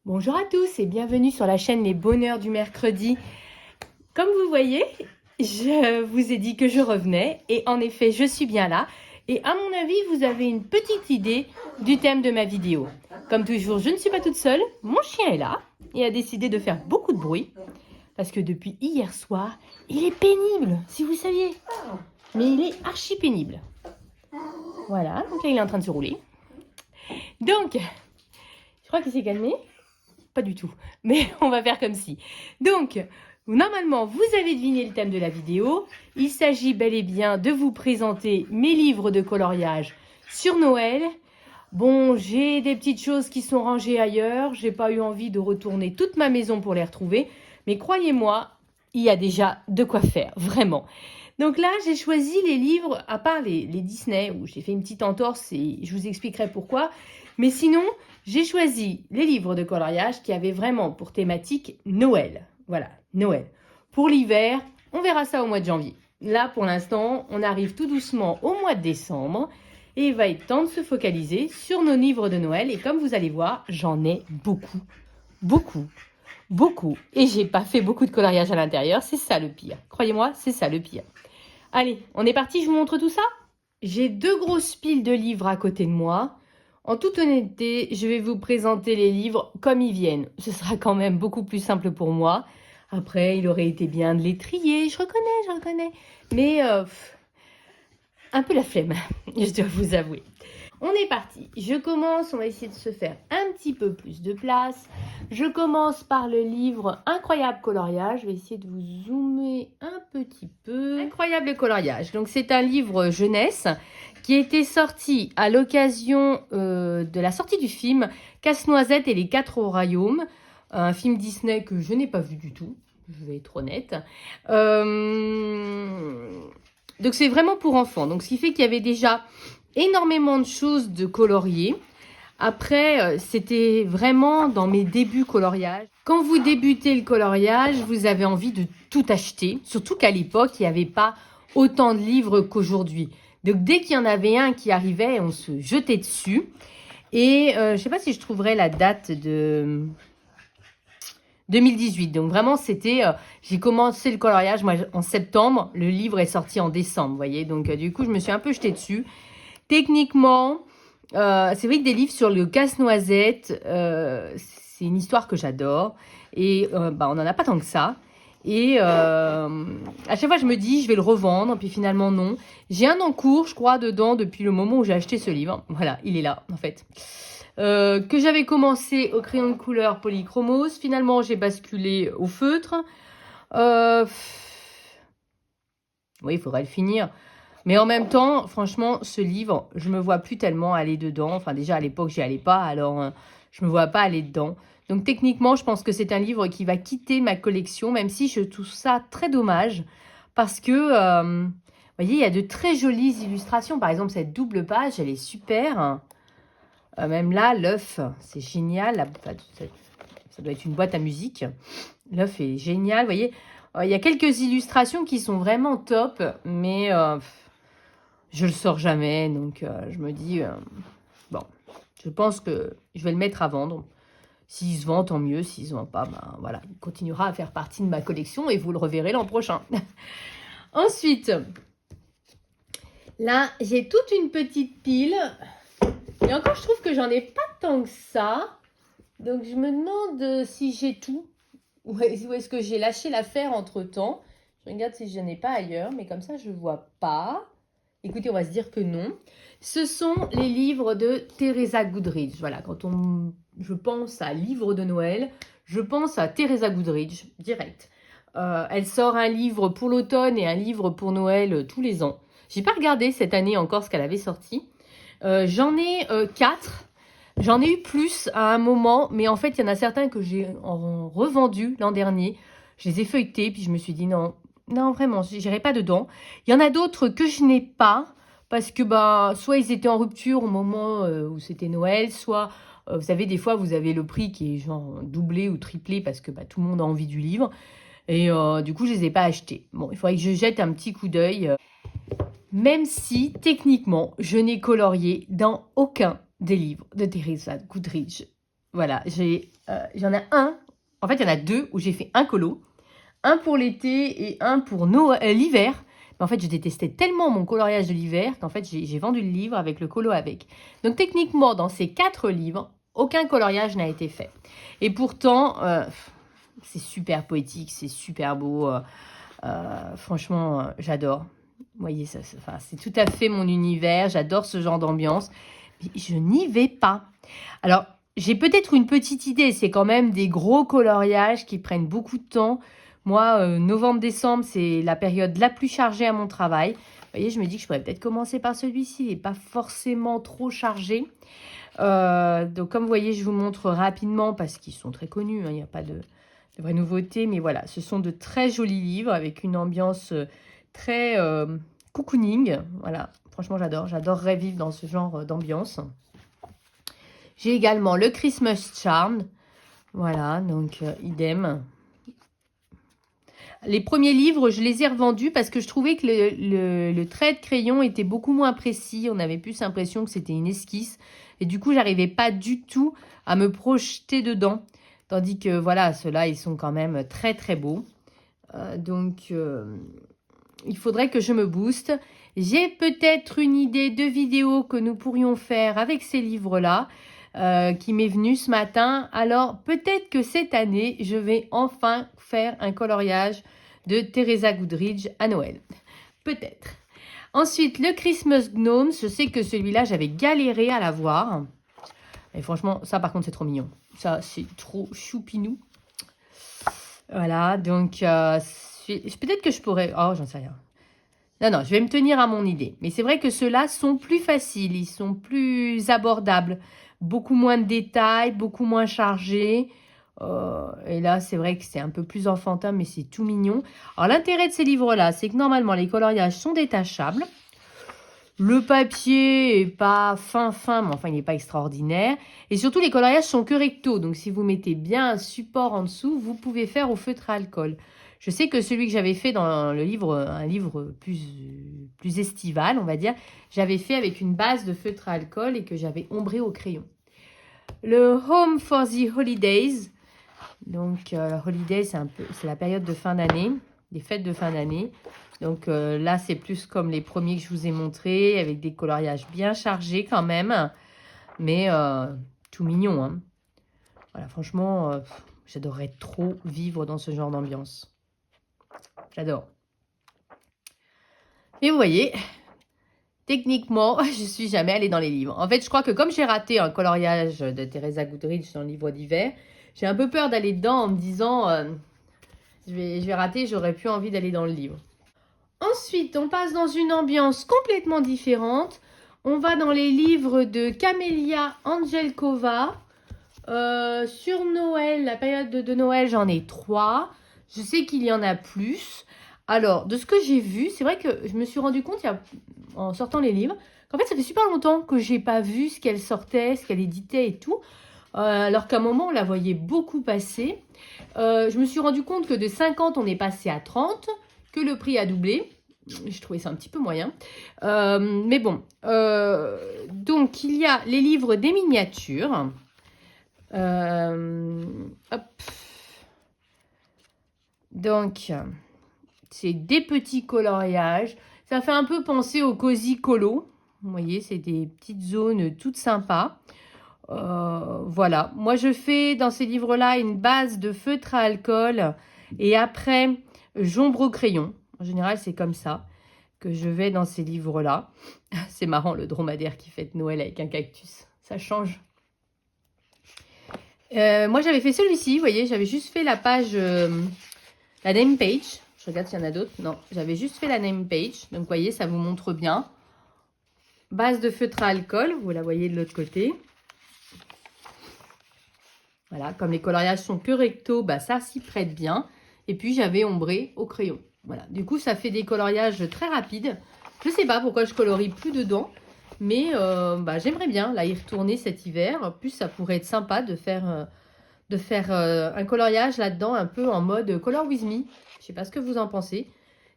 Bonjour à tous et bienvenue sur la chaîne Les Bonheurs du Mercredi. Comme vous voyez, je vous ai dit que je revenais et en effet, je suis bien là. Et à mon avis, vous avez une petite idée du thème de ma vidéo. Comme toujours, je ne suis pas toute seule, mon chien est là et a décidé de faire beaucoup de bruit. Parce que depuis hier soir, il est pénible, si vous saviez. Mais il est archi pénible. Voilà, donc là il est en train de se rouler. Donc, je crois qu'il s'est calmé. Pas du tout, mais on va faire comme si. Donc, normalement, vous avez deviné le thème de la vidéo. Il s'agit bel et bien de vous présenter mes livres de coloriage sur Noël. Bon, j'ai des petites choses qui sont rangées ailleurs. J'ai pas eu envie de retourner toute ma maison pour les retrouver. Mais croyez-moi, il y a déjà de quoi faire, vraiment. Donc là, j'ai choisi les livres, à part les Disney, où j'ai fait une petite entorse et je vous expliquerai pourquoi. Mais sinon, j'ai choisi les livres de coloriage qui avaient vraiment pour thématique Noël. Voilà, Noël. Pour l'hiver, on verra ça au mois de janvier. Là, pour l'instant, on arrive tout doucement au mois de décembre. Et il va être temps de se focaliser sur nos livres de Noël. Et comme vous allez voir, j'en ai beaucoup, beaucoup, beaucoup. Et j'ai pas fait beaucoup de coloriage à l'intérieur. C'est ça le pire. Croyez-moi, c'est ça le pire. Allez, on est parti, je vous montre tout ça. J'ai deux grosses piles de livres à côté de moi. En toute honnêteté, je vais vous présenter les livres comme ils viennent. Ce sera quand même beaucoup plus simple pour moi. Après, il aurait été bien de les trier, je reconnais. Mais un peu la flemme, je dois vous avouer. On est parti. Je commence, on va essayer de se faire un petit peu plus de place. Je commence par le livre Incroyable coloriage. Je vais essayer de vous zoomer un petit peu. Incroyable coloriage. Donc c'est un livre jeunesse qui a été sorti à l'occasion de la sortie du film Casse-Noisette et les Quatre Royaumes. Un film Disney que je n'ai pas vu du tout. Je vais être honnête. Donc c'est vraiment pour enfants. Donc ce qui fait qu'il y avait déjà énormément de choses de colorier. Après, c'était vraiment dans mes débuts coloriage. Quand vous débutez le coloriage, vous avez envie de tout acheter. Surtout qu'à l'époque, il n'y avait pas autant de livres qu'aujourd'hui. Donc dès qu'il y en avait un qui arrivait, on se jetait dessus. Et je ne sais pas si je trouverai la date de 2018. Donc vraiment, c'était... j'ai commencé le coloriage moi, en septembre. Le livre est sorti en décembre, vous voyez. Donc du coup, je me suis un peu jetée dessus. Techniquement, c'est vrai que des livres sur le casse-noisette, c'est une histoire que j'adore. Et on n'en a pas tant que ça. Et à chaque fois, je me dis, je vais le revendre. Puis finalement, non. J'ai un encours, je crois, dedans depuis le moment où j'ai acheté ce livre. Voilà, il est là, en fait. Que j'avais commencé au crayon de couleur polychromos. Finalement, j'ai basculé au feutre. Oui, il faudrait le finir. Mais en même temps, franchement, ce livre, je me vois plus tellement aller dedans. Enfin, déjà, à l'époque, j'y allais pas. Alors, je me vois pas aller dedans. Donc, techniquement, je pense que c'est un livre qui va quitter ma collection. Même si je trouve ça très dommage. Parce que, vous voyez, il y a de très jolies illustrations. Par exemple, cette double page, elle est super. Même là, l'œuf, c'est génial. Ça doit être une boîte à musique. L'œuf est génial. Vous voyez, il y a quelques illustrations qui sont vraiment top. Mais... je le sors jamais, donc je me dis, bon, je pense que je vais le mettre à vendre. S'il se vend, tant mieux. S'il se vend pas, ben voilà, il continuera à faire partie de ma collection et vous le reverrez l'an prochain. Ensuite, là, j'ai toute une petite pile. Et encore, je trouve que j'en ai pas tant que ça. Donc, je me demande si j'ai tout. Ou est-ce que j'ai lâché l'affaire entre-temps. Je regarde si je n'en ai pas ailleurs, mais comme ça, je vois pas. Écoutez, on va se dire que non. Ce sont les livres de Teresa Goodridge. Voilà, quand je pense à livre de Noël, je pense à Teresa Goodridge, direct. Elle sort un livre pour l'automne et un livre pour Noël tous les ans. J'ai pas regardé cette année encore ce qu'elle avait sorti. J'en ai 4. J'en ai eu plus à un moment, mais en fait, il y en a certains que j'ai revendu l'an dernier. Je les ai feuilletés, puis je me suis dit non, non, vraiment, j'irai pas dedans. Il y en a d'autres que je n'ai pas, parce que soit ils étaient en rupture au moment où c'était Noël, soit, vous savez, des fois, vous avez le prix qui est genre doublé ou triplé, parce que tout le monde a envie du livre. Et du coup, je les ai pas achetés. Bon, il faudrait que je jette un petit coup d'œil. Même si, techniquement, je n'ai colorié dans aucun des livres de Teresa Goodridge. Voilà, j'en ai un. En fait, il y en a deux où j'ai fait un colo. Un pour l'été et un pour l'hiver. Mais en fait, je détestais tellement mon coloriage de l'hiver qu'en fait, j'ai vendu le livre avec le colo avec. Donc, techniquement, dans ces 4 livres, aucun coloriage n'a été fait. Et pourtant, c'est super poétique, c'est super beau. Franchement, j'adore. Vous voyez, c'est tout à fait mon univers. J'adore ce genre d'ambiance. Mais je n'y vais pas. Alors, j'ai peut-être une petite idée. C'est quand même des gros coloriages qui prennent beaucoup de temps. Moi, novembre-décembre, c'est la période la plus chargée à mon travail. Vous voyez, je me dis que je pourrais peut-être commencer par celui-ci et pas forcément trop chargé. Donc, comme vous voyez, je vous montre rapidement parce qu'ils sont très connus. Il n'y a pas de vraie nouveauté. Mais voilà, ce sont de très jolis livres avec une ambiance très cocooning. Voilà, franchement, j'adore. J'adorerais vivre dans ce genre d'ambiance. J'ai également le Christmas Charm. Voilà, donc idem. Les premiers livres, je les ai revendus parce que je trouvais que le trait de crayon était beaucoup moins précis. On avait plus l'impression que c'était une esquisse. Et du coup, j'arrivais pas du tout à me projeter dedans. Tandis que, voilà, ceux-là, ils sont quand même très, très beaux. Donc, il faudrait que je me booste. J'ai peut-être une idée de vidéo que nous pourrions faire avec ces livres-là. Qui m'est venue ce matin. Alors, peut-être que cette année, je vais enfin faire un coloriage de Teresa Goodridge à Noël. Peut-être. Ensuite, le Christmas Gnomes. Je sais que celui-là, j'avais galéré à l'avoir. Et franchement, ça, par contre, c'est trop mignon. Ça, c'est trop choupinou. Voilà, donc, peut-être que je pourrais... Oh, j'en sais rien. Non, je vais me tenir à mon idée. Mais c'est vrai que ceux-là sont plus faciles, ils sont plus abordables. Beaucoup moins de détails, beaucoup moins chargés. Et là, c'est vrai que c'est un peu plus enfantin, mais c'est tout mignon. Alors, l'intérêt de ces livres-là, c'est que normalement, les coloriages sont détachables. Le papier est pas fin, mais enfin, il n'est pas extraordinaire. Et surtout, les coloriages sont que recto. Donc, si vous mettez bien un support en dessous, vous pouvez faire au feutre à alcool. Je sais que celui que j'avais fait dans le livre, un livre plus estival, on va dire, j'avais fait avec une base de feutre à alcool et que j'avais ombré au crayon. Le Home for the Holidays. Donc, Holidays, c'est la période de fin d'année, des fêtes de fin d'année. Donc là, c'est plus comme les premiers que je vous ai montrés, avec des coloriages bien chargés quand même, mais tout mignon. Hein. Voilà, franchement, j'adorerais trop vivre dans ce genre d'ambiance. J'adore. Et vous voyez, techniquement, je suis jamais allée dans les livres. En fait, je crois que comme j'ai raté un coloriage de Teresa Goodridge dans le livre d'hiver, j'ai un peu peur d'aller dedans en me disant, je vais rater, j'aurais plus envie d'aller dans le livre. Ensuite, on passe dans une ambiance complètement différente. On va dans les livres de Camélia Angelkova. Sur Noël, la période de Noël, j'en ai 3. Je sais qu'il y en a plus. Alors, de ce que j'ai vu, c'est vrai que je me suis rendu compte, en sortant les livres, qu'en fait, ça fait super longtemps que j'ai pas vu ce qu'elle sortait, ce qu'elle éditait et tout. Alors qu'à un moment, on la voyait beaucoup passer. Je me suis rendu compte que de 50, on est passé à 30, que le prix a doublé. Je trouvais ça un petit peu moyen. Mais bon. Donc, il y a les livres des miniatures. Hop. Donc, c'est des petits coloriages. Ça fait un peu penser au Cozy Colo. Vous voyez, c'est des petites zones toutes sympas. Voilà. Moi, je fais dans ces livres-là une base de feutre à alcool. Et après, j'ombre au crayon. En général, c'est comme ça que je vais dans ces livres-là. C'est marrant, le dromadaire qui fête Noël avec un cactus. Ça change. Moi, j'avais fait celui-ci, vous voyez, j'avais juste fait la page, la name page. Je regarde s'il y en a d'autres. Non, j'avais juste fait la name page. Donc, vous voyez, ça vous montre bien. Base de feutre à alcool, vous la voyez de l'autre côté. Voilà, comme les coloriages sont que recto, bah, ça s'y prête bien. Et puis, j'avais ombré au crayon. Voilà, du coup, ça fait des coloriages très rapides. Je ne sais pas pourquoi je colorie plus dedans. Mais j'aimerais bien là, y retourner cet hiver. En plus, ça pourrait être sympa de faire un coloriage là-dedans, un peu en mode Color With Me. Je ne sais pas ce que vous en pensez.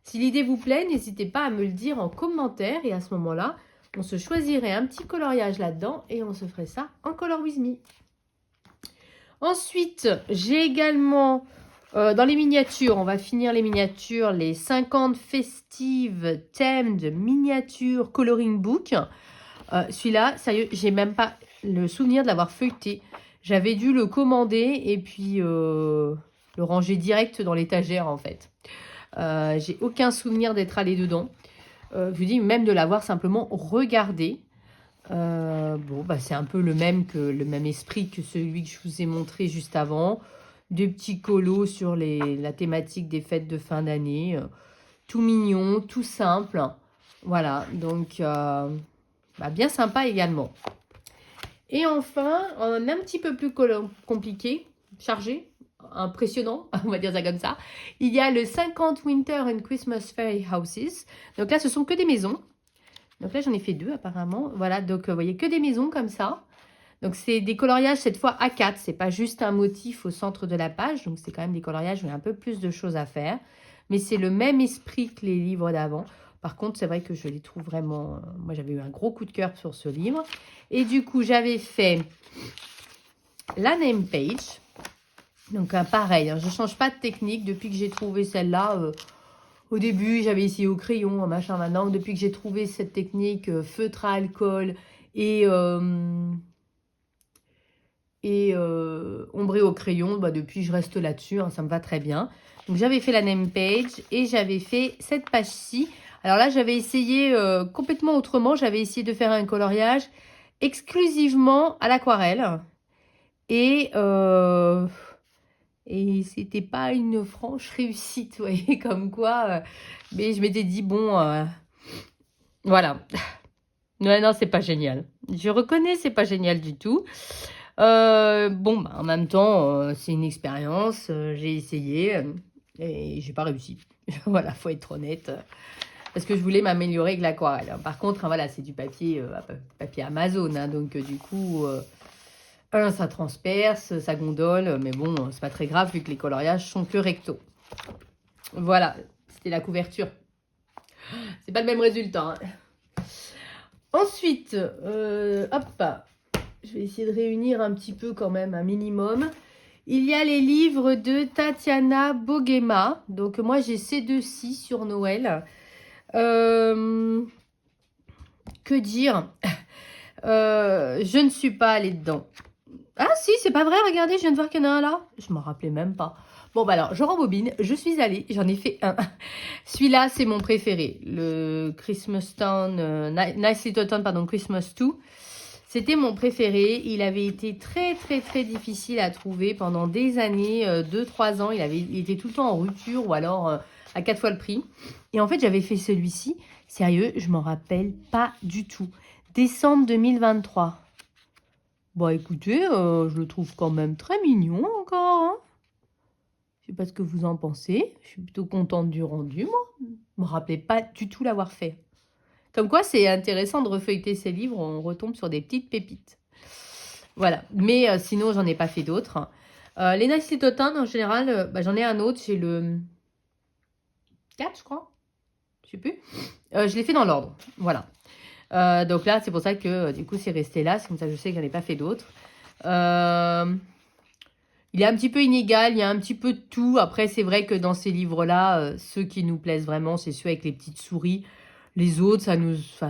Si l'idée vous plaît, n'hésitez pas à me le dire en commentaire. Et à ce moment-là, on se choisirait un petit coloriage là-dedans et on se ferait ça en Color With Me. Ensuite, j'ai également, dans les miniatures, on va finir les miniatures, les 50 Festive Themed Miniature Coloring Book. Celui-là, sérieux, j'ai même pas le souvenir de l'avoir feuilleté. J'avais dû le commander et puis le ranger direct dans l'étagère en fait. J'ai aucun souvenir d'être allé dedans. Je vous dis même de l'avoir simplement regardé. Bon, bah, c'est un peu le même esprit que celui que je vous ai montré juste avant. Des petits colos sur la thématique des fêtes de fin d'année. Tout mignon, tout simple. Voilà, donc bah, bien sympa également. Et enfin, un petit peu plus compliqué, chargé, impressionnant, on va dire ça comme ça. Il y a le 50 Winter and Christmas Fairy Houses. Donc là, ce sont que des maisons. Donc là, j'en ai fait 2 apparemment. Voilà, donc vous voyez que des maisons comme ça. Donc c'est des coloriages cette fois A4. C'est pas juste un motif au centre de la page. Donc c'est quand même des coloriages où il y a un peu plus de choses à faire. Mais c'est le même esprit que les livres d'avant. Par contre, c'est vrai que je les trouve vraiment... moi, j'avais eu un gros coup de cœur sur ce livre. Et du coup, j'avais fait la name page. Donc, pareil, hein, je ne change pas de technique depuis que j'ai trouvé celle-là. Au début, j'avais essayé au crayon, machin, maintenant. Depuis que j'ai trouvé cette technique feutre à alcool et ombré au crayon, bah, depuis, je reste là-dessus. Hein, ça me va très bien. Donc, j'avais fait la name page et j'avais fait cette page-ci. Alors là, j'avais essayé complètement autrement. J'avais essayé de faire un coloriage exclusivement à l'aquarelle. Et c'était pas une franche réussite, vous voyez, comme quoi. Mais je m'étais dit, bon, voilà. Ouais, non, c'est pas génial. Je reconnais, c'est pas génial du tout. Bon, bah, en même temps, c'est une expérience. J'ai essayé et j'ai pas réussi. Voilà, faut être honnête. Parce que je voulais m'améliorer avec l'aquarelle. Par contre, hein, voilà, c'est du papier, papier Amazon. Hein, donc, du coup, ça transperce, ça gondole. Mais bon, c'est pas très grave vu que les coloriages sont que recto. Voilà, c'était la couverture. C'est pas le même résultat. Hein. Ensuite, hop, je vais essayer de réunir un petit peu quand même, un minimum. Il y a les livres de Tatiana Boguema. Donc, moi, j'ai ces deux-ci sur Noël. Que dire je ne suis pas allée dedans. Ah si, c'est pas vrai, regardez, je viens de voir qu'il y en a un là. Je m'en rappelais même pas. Bon, bah alors, je rembobine, je suis allée, j'en ai fait un. Celui-là, c'est mon préféré. Le Christmas Town, Nice Little Town, pardon, Christmas 2. C'était mon préféré. Il avait été très, très, très difficile à trouver pendant des années, 2-3 ans. Il était tout le temps en rupture ou alors à 4 fois le prix. Et en fait, j'avais fait celui-ci. Sérieux, je m'en rappelle pas du tout. Décembre 2023. Bon, écoutez, je le trouve quand même très mignon encore. Hein. Je sais pas ce que vous en pensez. Je suis plutôt contente du rendu, moi. Je me rappelais pas du tout l'avoir fait. Comme quoi, c'est intéressant de refeuilleter ces livres. On retombe sur des petites pépites. Voilà. Mais sinon, j'en ai pas fait d'autres. Les Nice Little Town, en général, j'en ai un autre. J'ai le 4, je crois. Je sais plus. Je l'ai fait dans l'ordre. Voilà. Donc là, c'est pour ça que du coup, c'est resté là. C'est comme ça que je sais que j'en ai pas fait d'autres. Il est un petit peu inégal. Il y a un petit peu de tout. Après, c'est vrai que dans ces livres-là, ceux qui nous plaisent vraiment, c'est ceux avec les petites souris. Les autres,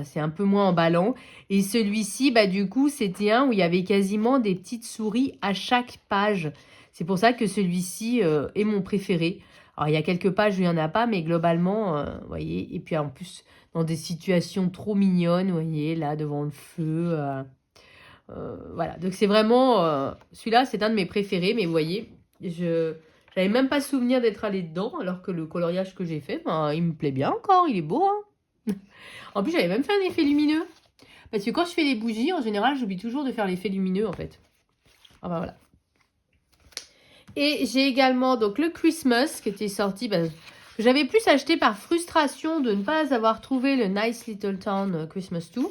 c'est un peu moins emballant. Et celui-ci, bah, du coup, c'était un où il y avait quasiment des petites souris à chaque page. C'est pour ça que celui-ci est mon préféré. Alors, il y a quelques pages où il n'y en a pas, mais globalement, vous voyez. Et puis, en plus, dans des situations trop mignonnes, vous voyez, là, devant le feu. Voilà. Donc, c'est vraiment... celui-là, c'est un de mes préférés. Mais vous voyez, j'avais même pas souvenir d'être allée dedans, alors que le coloriage que j'ai fait, ben, il me plaît bien encore. Il est beau, hein. En plus, j'avais même fait un effet lumineux. Parce que quand je fais les bougies, en général, j'oublie toujours de faire l'effet lumineux, en fait. Ah ben voilà. Et j'ai également donc le Christmas qui était sorti. Ben, j'avais plus acheté par frustration de ne pas avoir trouvé le Nice Little Town Christmas 2.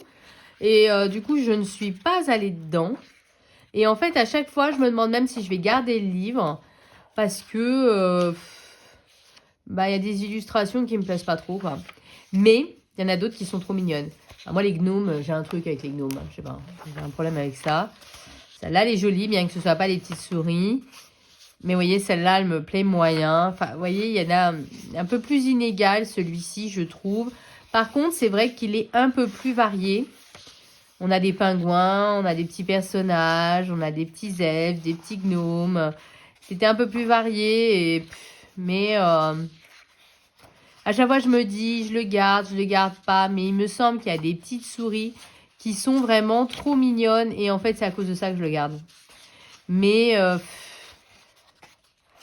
Et du coup, je ne suis pas allée dedans. Et en fait, à chaque fois, je me demande même si je vais garder le livre. Parce que... bah, il y a des illustrations qui me plaisent pas trop, quoi. Mais... il y en a d'autres qui sont trop mignonnes. Alors moi, les gnomes, j'ai un truc avec les gnomes. Je sais pas, j'ai un problème avec ça. Celle-là, elle est jolie, bien que ce soit pas les petites souris. Mais vous voyez, celle-là, elle me plaît moyen. Enfin, vous voyez, il y en a un peu plus inégal, celui-ci, je trouve. Par contre, c'est vrai qu'il est un peu plus varié. On a des pingouins, on a des petits personnages, on a des petits elfes, des petits gnomes. C'était un peu plus varié. Mais à chaque fois, je me dis, je le garde pas. Mais il me semble qu'il y a des petites souris qui sont vraiment trop mignonnes. Et en fait, c'est à cause de ça que je le garde. Mais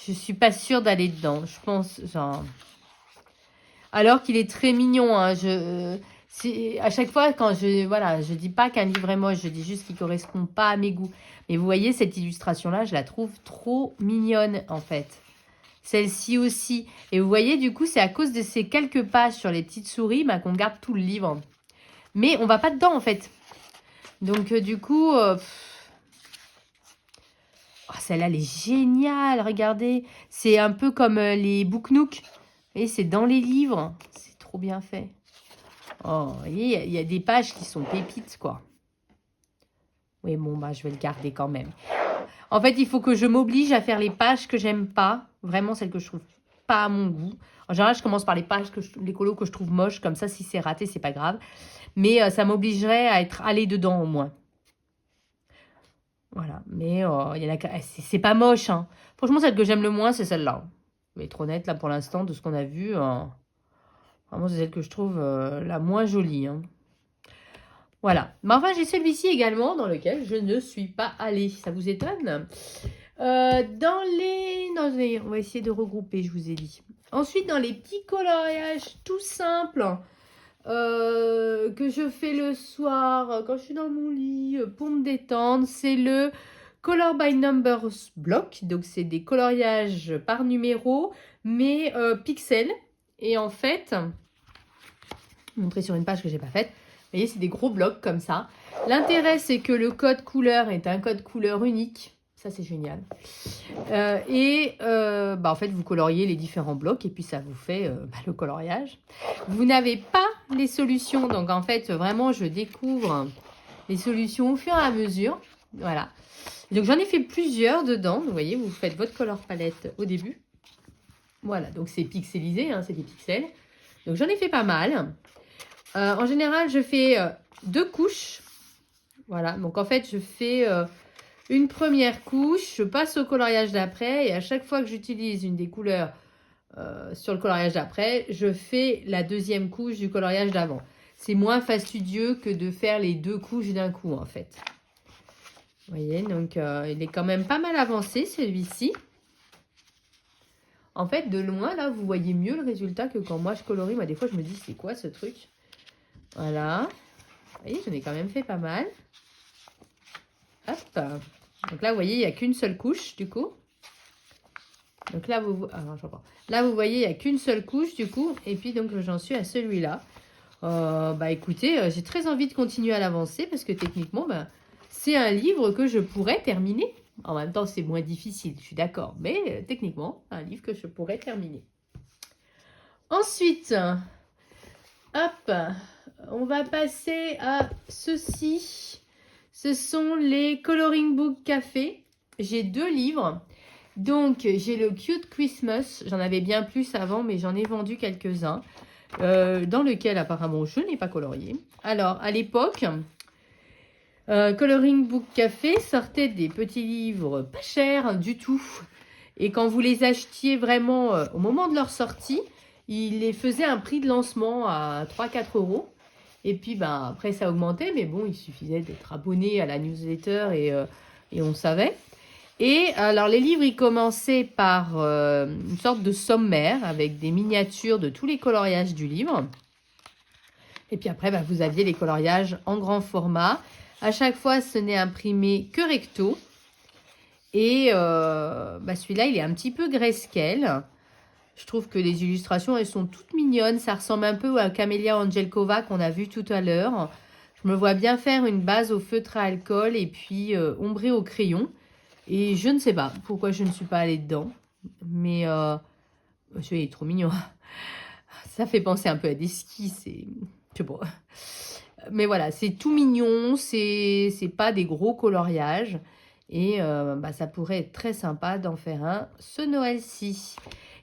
je suis pas sûre d'aller dedans. Je pense, genre... Alors qu'il est très mignon. Hein. À chaque fois, quand je dis pas qu'un livre est moche, je dis juste qu'il correspond pas à mes goûts. Mais vous voyez, cette illustration-là, je la trouve trop mignonne, en fait. Celle-ci aussi. Et vous voyez, du coup, c'est à cause de ces quelques pages sur les petites souris qu'on garde tout le livre. Mais on va pas dedans, en fait. Donc, du coup... Oh, celle-là, elle est géniale, regardez. C'est un peu comme les Book Nook. Et c'est dans les livres. C'est trop bien fait. Oh, vous voyez, il y a des pages qui sont pépites, quoi. Oui, bon, bah, je vais le garder quand même. En fait, il faut que je m'oblige à faire les pages que j'aime pas. Vraiment, celles que je trouve pas à mon goût. En général, je commence par les pages, les colos que je trouve moches. Comme ça, si c'est raté, c'est pas grave. Mais ça m'obligerait à être allée dedans, au moins. Voilà. Mais il y en a... c'est pas moche, hein. Franchement, celle que j'aime le moins, c'est celle-là. Je vais être honnête, là, pour l'instant, de ce qu'on a vu... Vraiment, c'est celle que je trouve la moins jolie. Hein. Voilà. Mais enfin, j'ai celui-ci également dans lequel je ne suis pas allée. Ça vous étonne Non, on va essayer de regrouper, je vous ai dit. Ensuite, dans les petits coloriages tout simples que je fais le soir quand je suis dans mon lit pour me détendre, c'est le Color by Numbers Block. Donc, c'est des coloriages par numéro, mais pixels. Et en fait, je vais vous montrer sur une page que j'ai pas faite. Vous voyez, c'est des gros blocs comme ça. L'intérêt, c'est que le code couleur est un code couleur unique. Ça, c'est génial. En fait, vous coloriez les différents blocs et puis ça vous fait le coloriage. Vous n'avez pas les solutions. Donc, en fait, vraiment, je découvre les solutions au fur et à mesure. Voilà. Donc, j'en ai fait plusieurs dedans. Vous voyez, vous faites votre color palette au début. Voilà, donc c'est pixelisé, hein, c'est des pixels. Donc j'en ai fait pas mal. En général, je fais 2 couches. Voilà, donc en fait, je fais une première couche, je passe au coloriage d'après. Et à chaque fois que j'utilise une des couleurs sur le coloriage d'après, je fais la deuxième couche du coloriage d'avant. C'est moins fastidieux que de faire les 2 couches d'un coup, en fait. Vous voyez, donc il est quand même pas mal avancé, celui-ci. En fait, de loin, là, vous voyez mieux le résultat que quand moi, je colorie. Moi, des fois, je me dis, c'est quoi ce truc? Voilà. Vous voyez, j'en ai quand même fait pas mal. Hop. Donc là, vous voyez, il n'y a qu'une seule couche, du coup. Donc là, là, vous voyez, il n'y a qu'une seule couche, du coup. Et puis, donc, j'en suis à celui-là. Écoutez, j'ai très envie de continuer à l'avancer parce que techniquement, c'est un livre que je pourrais terminer. En même temps, c'est moins difficile, je suis d'accord. Mais techniquement, un livre que je pourrais terminer. Ensuite, hop, on va passer à ceci. Ce sont les Coloring Book Café. J'ai 2 livres. Donc, j'ai le Cute Christmas. J'en avais bien plus avant, mais j'en ai vendu quelques-uns. Dans lequel, apparemment, je n'ai pas colorié. Alors, à l'époque... Coloring Book Café sortait des petits livres pas chers du tout. Et quand vous les achetiez vraiment au moment de leur sortie, ils les faisaient un prix de lancement à 3-4 euros. Et puis après ça augmentait, mais bon, il suffisait d'être abonné à la newsletter et on savait. Et alors les livres, ils commençaient par une sorte de sommaire avec des miniatures de tous les coloriages du livre. Et puis après, vous aviez les coloriages en grand format. À chaque fois, ce n'est imprimé que recto. Et celui-là, il est un petit peu grayscale. Je trouve que les illustrations, elles sont toutes mignonnes. Ça ressemble un peu à Camélia Angelkova qu'on a vu tout à l'heure. Je me vois bien faire une base au feutre à alcool et puis ombrer au crayon. Et je ne sais pas pourquoi je ne suis pas allée dedans. Mais celui-là, il est trop mignon. Ça fait penser un peu à des skis. Je sais pas. Mais voilà, c'est tout mignon, c'est pas des gros coloriages. Et ça pourrait être très sympa d'en faire un ce Noël-ci.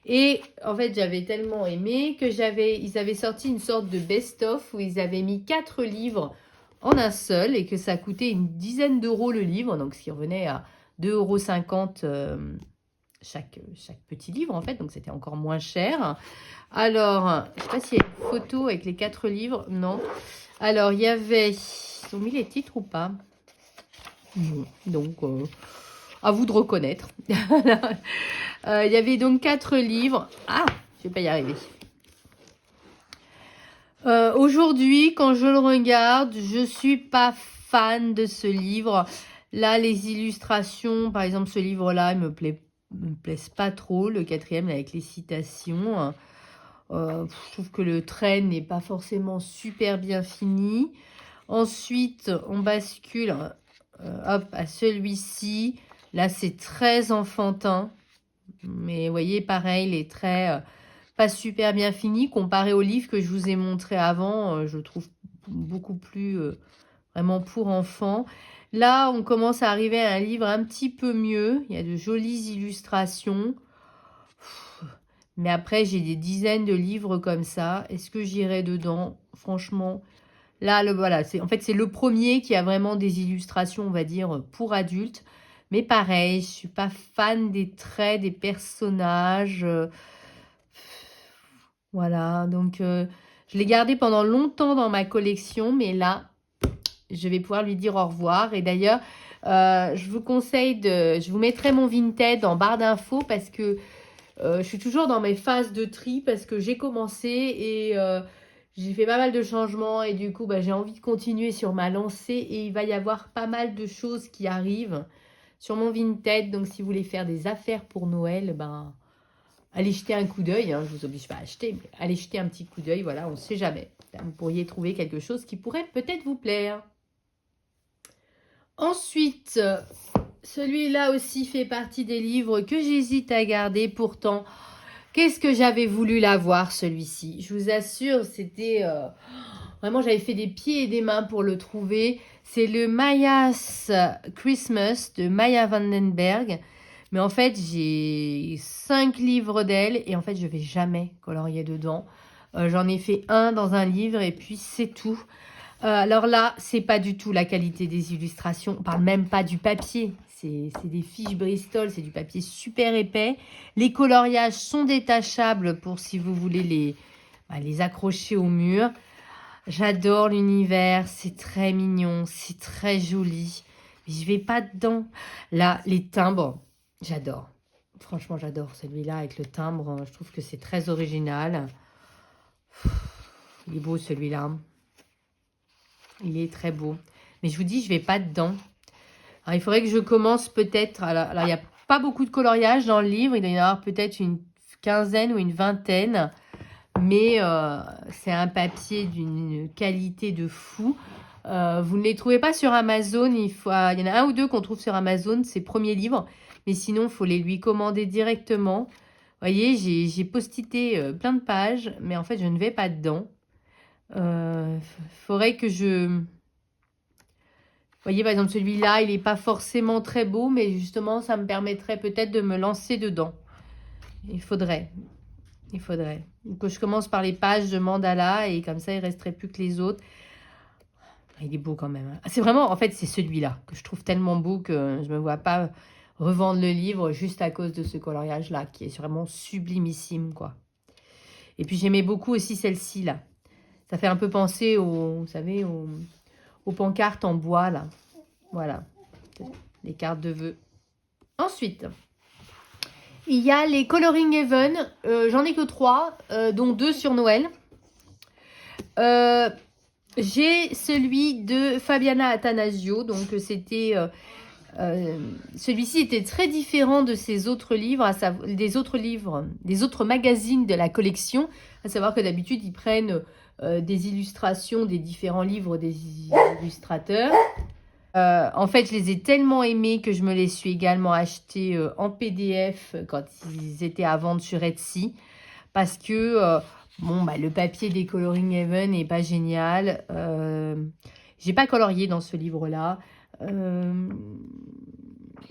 Et en fait, j'avais tellement aimé que ils avaient sorti une sorte de best-of où ils avaient mis 4 livres en un seul et que ça coûtait une dizaine d'euros le livre, donc ce qui revenait à 2,50 € chaque petit livre en fait, donc c'était encore moins cher. Alors, je ne sais pas s'il y a une photo avec les 4 livres, non. Alors, il y avait, ils ont mis les titres ou pas? Non, donc à vous de reconnaître. Il y avait donc 4 livres. Ah, je vais pas y arriver. Aujourd'hui, quand je le regarde, je suis pas fan de ce livre. Là, les illustrations, par exemple, ce livre-là, il me plaisent pas trop. Le 4e, avec les citations. Je trouve que le trait n'est pas forcément super bien fini. Ensuite, on bascule hop, à celui-ci. Là, c'est très enfantin. Mais vous voyez, pareil, les traits pas super bien finis. Comparé au livre que je vous ai montré avant, je trouve beaucoup plus vraiment pour enfants. Là, on commence à arriver à un livre un petit peu mieux. Il y a de jolies illustrations. Mais après, j'ai des dizaines de livres comme ça. Est-ce que j'irai dedans? Franchement, là, voilà, en fait, c'est le premier qui a vraiment des illustrations, on va dire, pour adultes. Mais pareil, je suis pas fan des traits des personnages. Voilà, donc je l'ai gardé pendant longtemps dans ma collection. Mais là, je vais pouvoir lui dire au revoir. Et d'ailleurs, je vous conseille je vous mettrai mon Vinted en barre d'infos parce que je suis toujours dans mes phases de tri parce que j'ai commencé et j'ai fait pas mal de changements et du coup, j'ai envie de continuer sur ma lancée et il va y avoir pas mal de choses qui arrivent sur mon Vinted. Donc, si vous voulez faire des affaires pour Noël, allez jeter un coup d'œil. Hein, je vous oblige pas à acheter, mais allez jeter un petit coup d'œil. Voilà, on ne sait jamais. Vous pourriez trouver quelque chose qui pourrait peut-être vous plaire. Ensuite, celui-là aussi fait partie des livres que j'hésite à garder. Pourtant, qu'est-ce que j'avais voulu l'avoir, celui-ci. Je vous assure, c'était... vraiment, j'avais fait des pieds et des mains pour le trouver. C'est le Maya's Christmas de Maya Vandenberg. Mais en fait, j'ai 5 livres d'elle et en fait, je ne vais jamais colorier dedans. J'en ai fait un dans un livre et puis c'est tout. Alors là, c'est pas du tout la qualité des illustrations. On parle même pas du papier. C'est des fiches Bristol, c'est du papier super épais. Les coloriages sont détachables pour si vous voulez les accrocher au mur. J'adore l'univers, c'est très mignon, c'est très joli. Mais je vais pas dedans. Là, les timbres, j'adore. Franchement, j'adore celui-là avec le timbre. Je trouve que c'est très original. Il est beau celui-là. Il est très beau. Mais je vous dis, je vais pas dedans. Alors, il faudrait que je commence peut-être... Alors, il n'y a pas beaucoup de coloriage dans le livre. Il doit y en avoir peut-être une quinzaine ou une vingtaine. Mais c'est un papier d'une qualité de fou. Vous ne les trouvez pas sur Amazon. Il y en a un ou deux qu'on trouve sur Amazon, ces premiers livres. Mais sinon, il faut les lui commander directement. Vous voyez, j'ai postité plein de pages, mais en fait, je ne vais pas dedans. Faudrait que je... Vous voyez, par exemple, celui-là, il n'est pas forcément très beau, mais justement, ça me permettrait peut-être de me lancer dedans. Il faudrait que je commence par les pages de mandala et comme ça, il ne resterait plus que les autres. Il est beau quand même. Hein. C'est vraiment, en fait, c'est celui-là que je trouve tellement beau que je ne me vois pas revendre le livre juste à cause de ce coloriage-là, qui est vraiment sublimissime, quoi. Et puis, j'aimais beaucoup aussi celle-ci, là. Ça fait un peu penser vous savez, aux pancartes en bois, là. Voilà. Les cartes de vœux. Ensuite, il y a les Coloring Heaven. J'en ai que 3, dont 2 sur Noël. J'ai celui de Fabiana Attanasio. Donc, c'était... celui-ci était très différent de ses autres livres, des autres magazines de la collection. À savoir que d'habitude, ils prennent des illustrations des différents livres des illustrateurs. En fait, je les ai tellement aimés que je me les suis également achetés en PDF quand ils étaient à vendre sur Etsy. Parce que, le papier des Coloring Heaven n'est pas génial. J'ai pas colorié dans ce livre-là.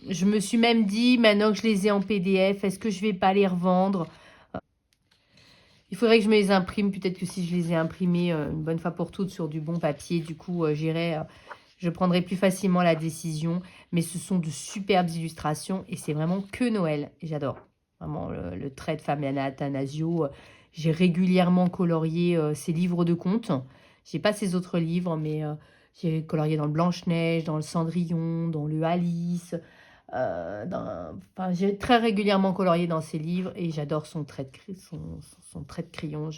Je me suis même dit, maintenant que je les ai en PDF, est-ce que je vais pas les revendre? Il faudrait que je me les imprime. Peut-être que si je les ai imprimés une bonne fois pour toutes sur du bon papier, du coup, je prendrai plus facilement la décision. Mais ce sont de superbes illustrations et c'est vraiment que Noël. Et j'adore. Vraiment, le trait de Fabiana Attanasio. J'ai régulièrement colorié ses livres de contes. J'ai pas ses autres livres, mais j'ai colorié dans le Blanche-Neige, dans le Cendrillon, dans le Alice. Enfin, j'ai très régulièrement colorié dans ses livres et j'adore son trait son trait de crayon.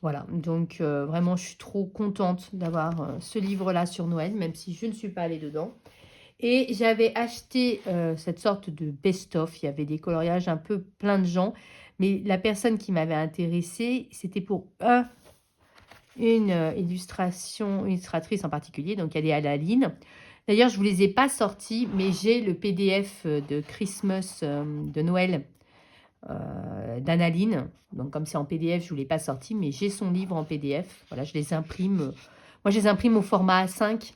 Voilà, donc vraiment, je suis trop contente d'avoir ce livre-là sur Noël, même si je ne suis pas allée dedans. Et j'avais acheté cette sorte de best-of. Il y avait des coloriages un peu plein de gens, mais la personne qui m'avait intéressée, c'était pour une illustratrice en particulier, donc elle est à la ligne. D'ailleurs, je ne vous les ai pas sortis, mais j'ai le PDF de Christmas de Noël d'Analine. Donc, comme c'est en PDF, je ne vous l'ai pas sorti, mais j'ai son livre en PDF. Voilà, je les imprime. Moi, je les imprime au format A5.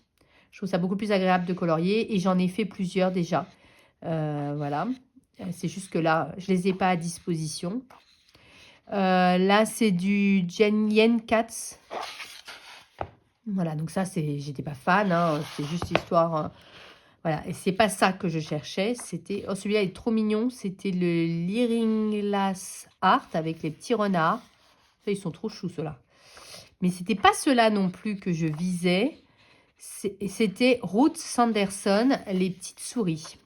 Je trouve ça beaucoup plus agréable de colorier et j'en ai fait plusieurs déjà. Voilà. C'est juste que là, je ne les ai pas à disposition. Là, c'est du Jen Yen Katz. Voilà, donc ça, j'étais pas fan, hein, c'est juste histoire. Voilà, et c'est pas ça que je cherchais. C'était, oh, celui-là est trop mignon. C'était le Liringlas Art avec les petits renards. Ça, ils sont trop choux, ceux-là. Mais c'était pas ceux-là non plus que je visais. C'était Ruth Sanderson, les petites souris.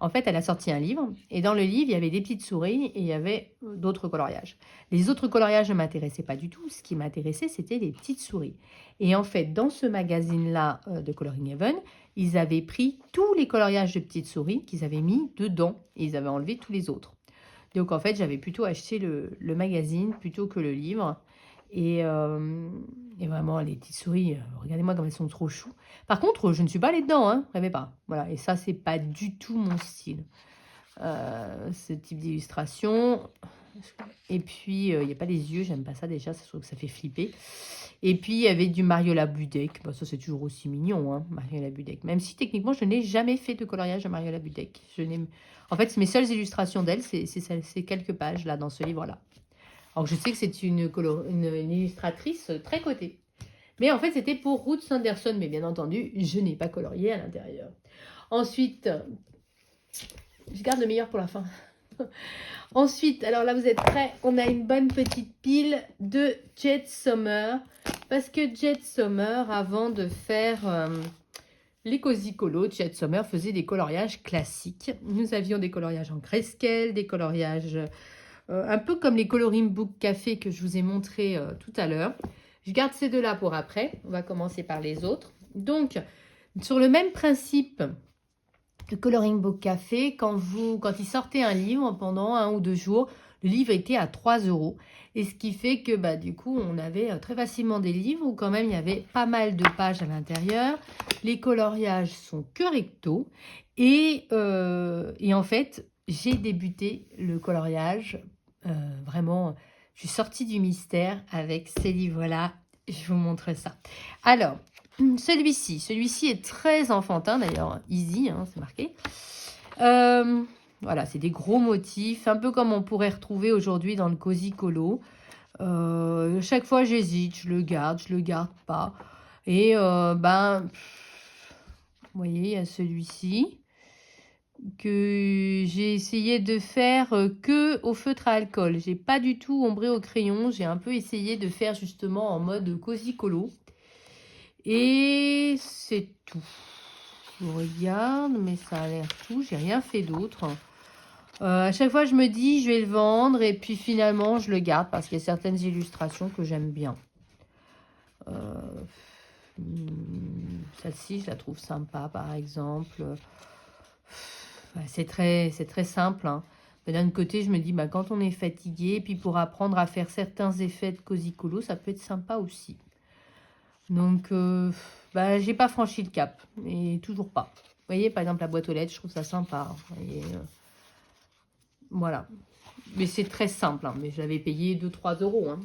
En fait, elle a sorti un livre, et dans le livre, il y avait des petites souris, et il y avait d'autres coloriages. Les autres coloriages ne m'intéressaient pas du tout. Ce qui m'intéressait, c'était les petites souris. Et en fait, dans ce magazine-là de Coloring Heaven, ils avaient pris tous les coloriages de petites souris qu'ils avaient mis dedans, et ils avaient enlevé tous les autres. Donc, en fait, j'avais plutôt acheté le magazine plutôt que le livre. Et vraiment, les petites souris, regardez-moi comme elles sont trop choues. Par contre, je ne suis pas allée dedans, hein, rêvez pas. Voilà, et ça, c'est pas du tout mon style. Ce type d'illustration. Et puis, il n'y a pas les yeux, j'aime pas ça déjà, je trouve que ça fait flipper. Et puis, il y avait du Mariola Budek. Bah, ça, c'est toujours aussi mignon, hein, Mariola Budek. Même si, techniquement, je n'ai jamais fait de coloriage à Mariola Budek. En fait, mes seules illustrations d'elle, c'est quelques pages, là, dans ce livre-là. Alors, je sais que c'est une illustratrice très cotée. Mais en fait, c'était pour Ruth Sanderson. Mais bien entendu, je n'ai pas colorié à l'intérieur. Ensuite, je garde le meilleur pour la fin. Ensuite, alors là, vous êtes prêts? On a une bonne petite pile de Jet Sommer. Parce que Jet Sommer, avant de faire les Cozy Colo, Jet Sommer faisait des coloriages classiques. Nous avions des coloriages en grayscale, des coloriages un peu comme les Coloring Book Café que je vous ai montré tout à l'heure. Je garde ces deux-là pour après. On va commencer par les autres. Donc, sur le même principe que Coloring Book Café, quand il sortait un livre pendant 1 ou 2 jours, le livre était à 3 €. Et ce qui fait que bah, du coup, on avait très facilement des livres où quand même il y avait pas mal de pages à l'intérieur. Les coloriages sont que recto. Et en fait, j'ai débuté le coloriage. Vraiment, je suis sortie du mystère avec ces livres-là. Je vous montre ça. Alors, celui-ci est très enfantin d'ailleurs, easy, hein, c'est marqué. Voilà, c'est des gros motifs, un peu comme on pourrait retrouver aujourd'hui dans le Cozy Colo. Chaque fois, j'hésite, je le garde pas. Et vous voyez, il y a celui-ci que j'ai essayé de faire que au feutre à alcool. J'ai pas du tout ombré au crayon. J'ai un peu essayé de faire justement en mode Cozy Colo. Et c'est tout. Je regarde, mais ça a l'air tout. J'ai rien fait d'autre. À chaque fois, je me dis, je vais le vendre. Et puis finalement, je le garde parce qu'il y a certaines illustrations que j'aime bien. Celle-ci, je la trouve sympa, par exemple. C'est très simple, hein. Mais d'un côté, je me dis, bah, quand on est fatigué, puis pour apprendre à faire certains effets de Cozy Colo, ça peut être sympa aussi. Donc, j'ai pas franchi le cap. Et toujours pas. Vous voyez, par exemple, la boîte aux lettres, je trouve ça sympa. Vous voyez, voilà. Mais c'est très simple, hein. Mais je l'avais payé 2-3 €. Hein.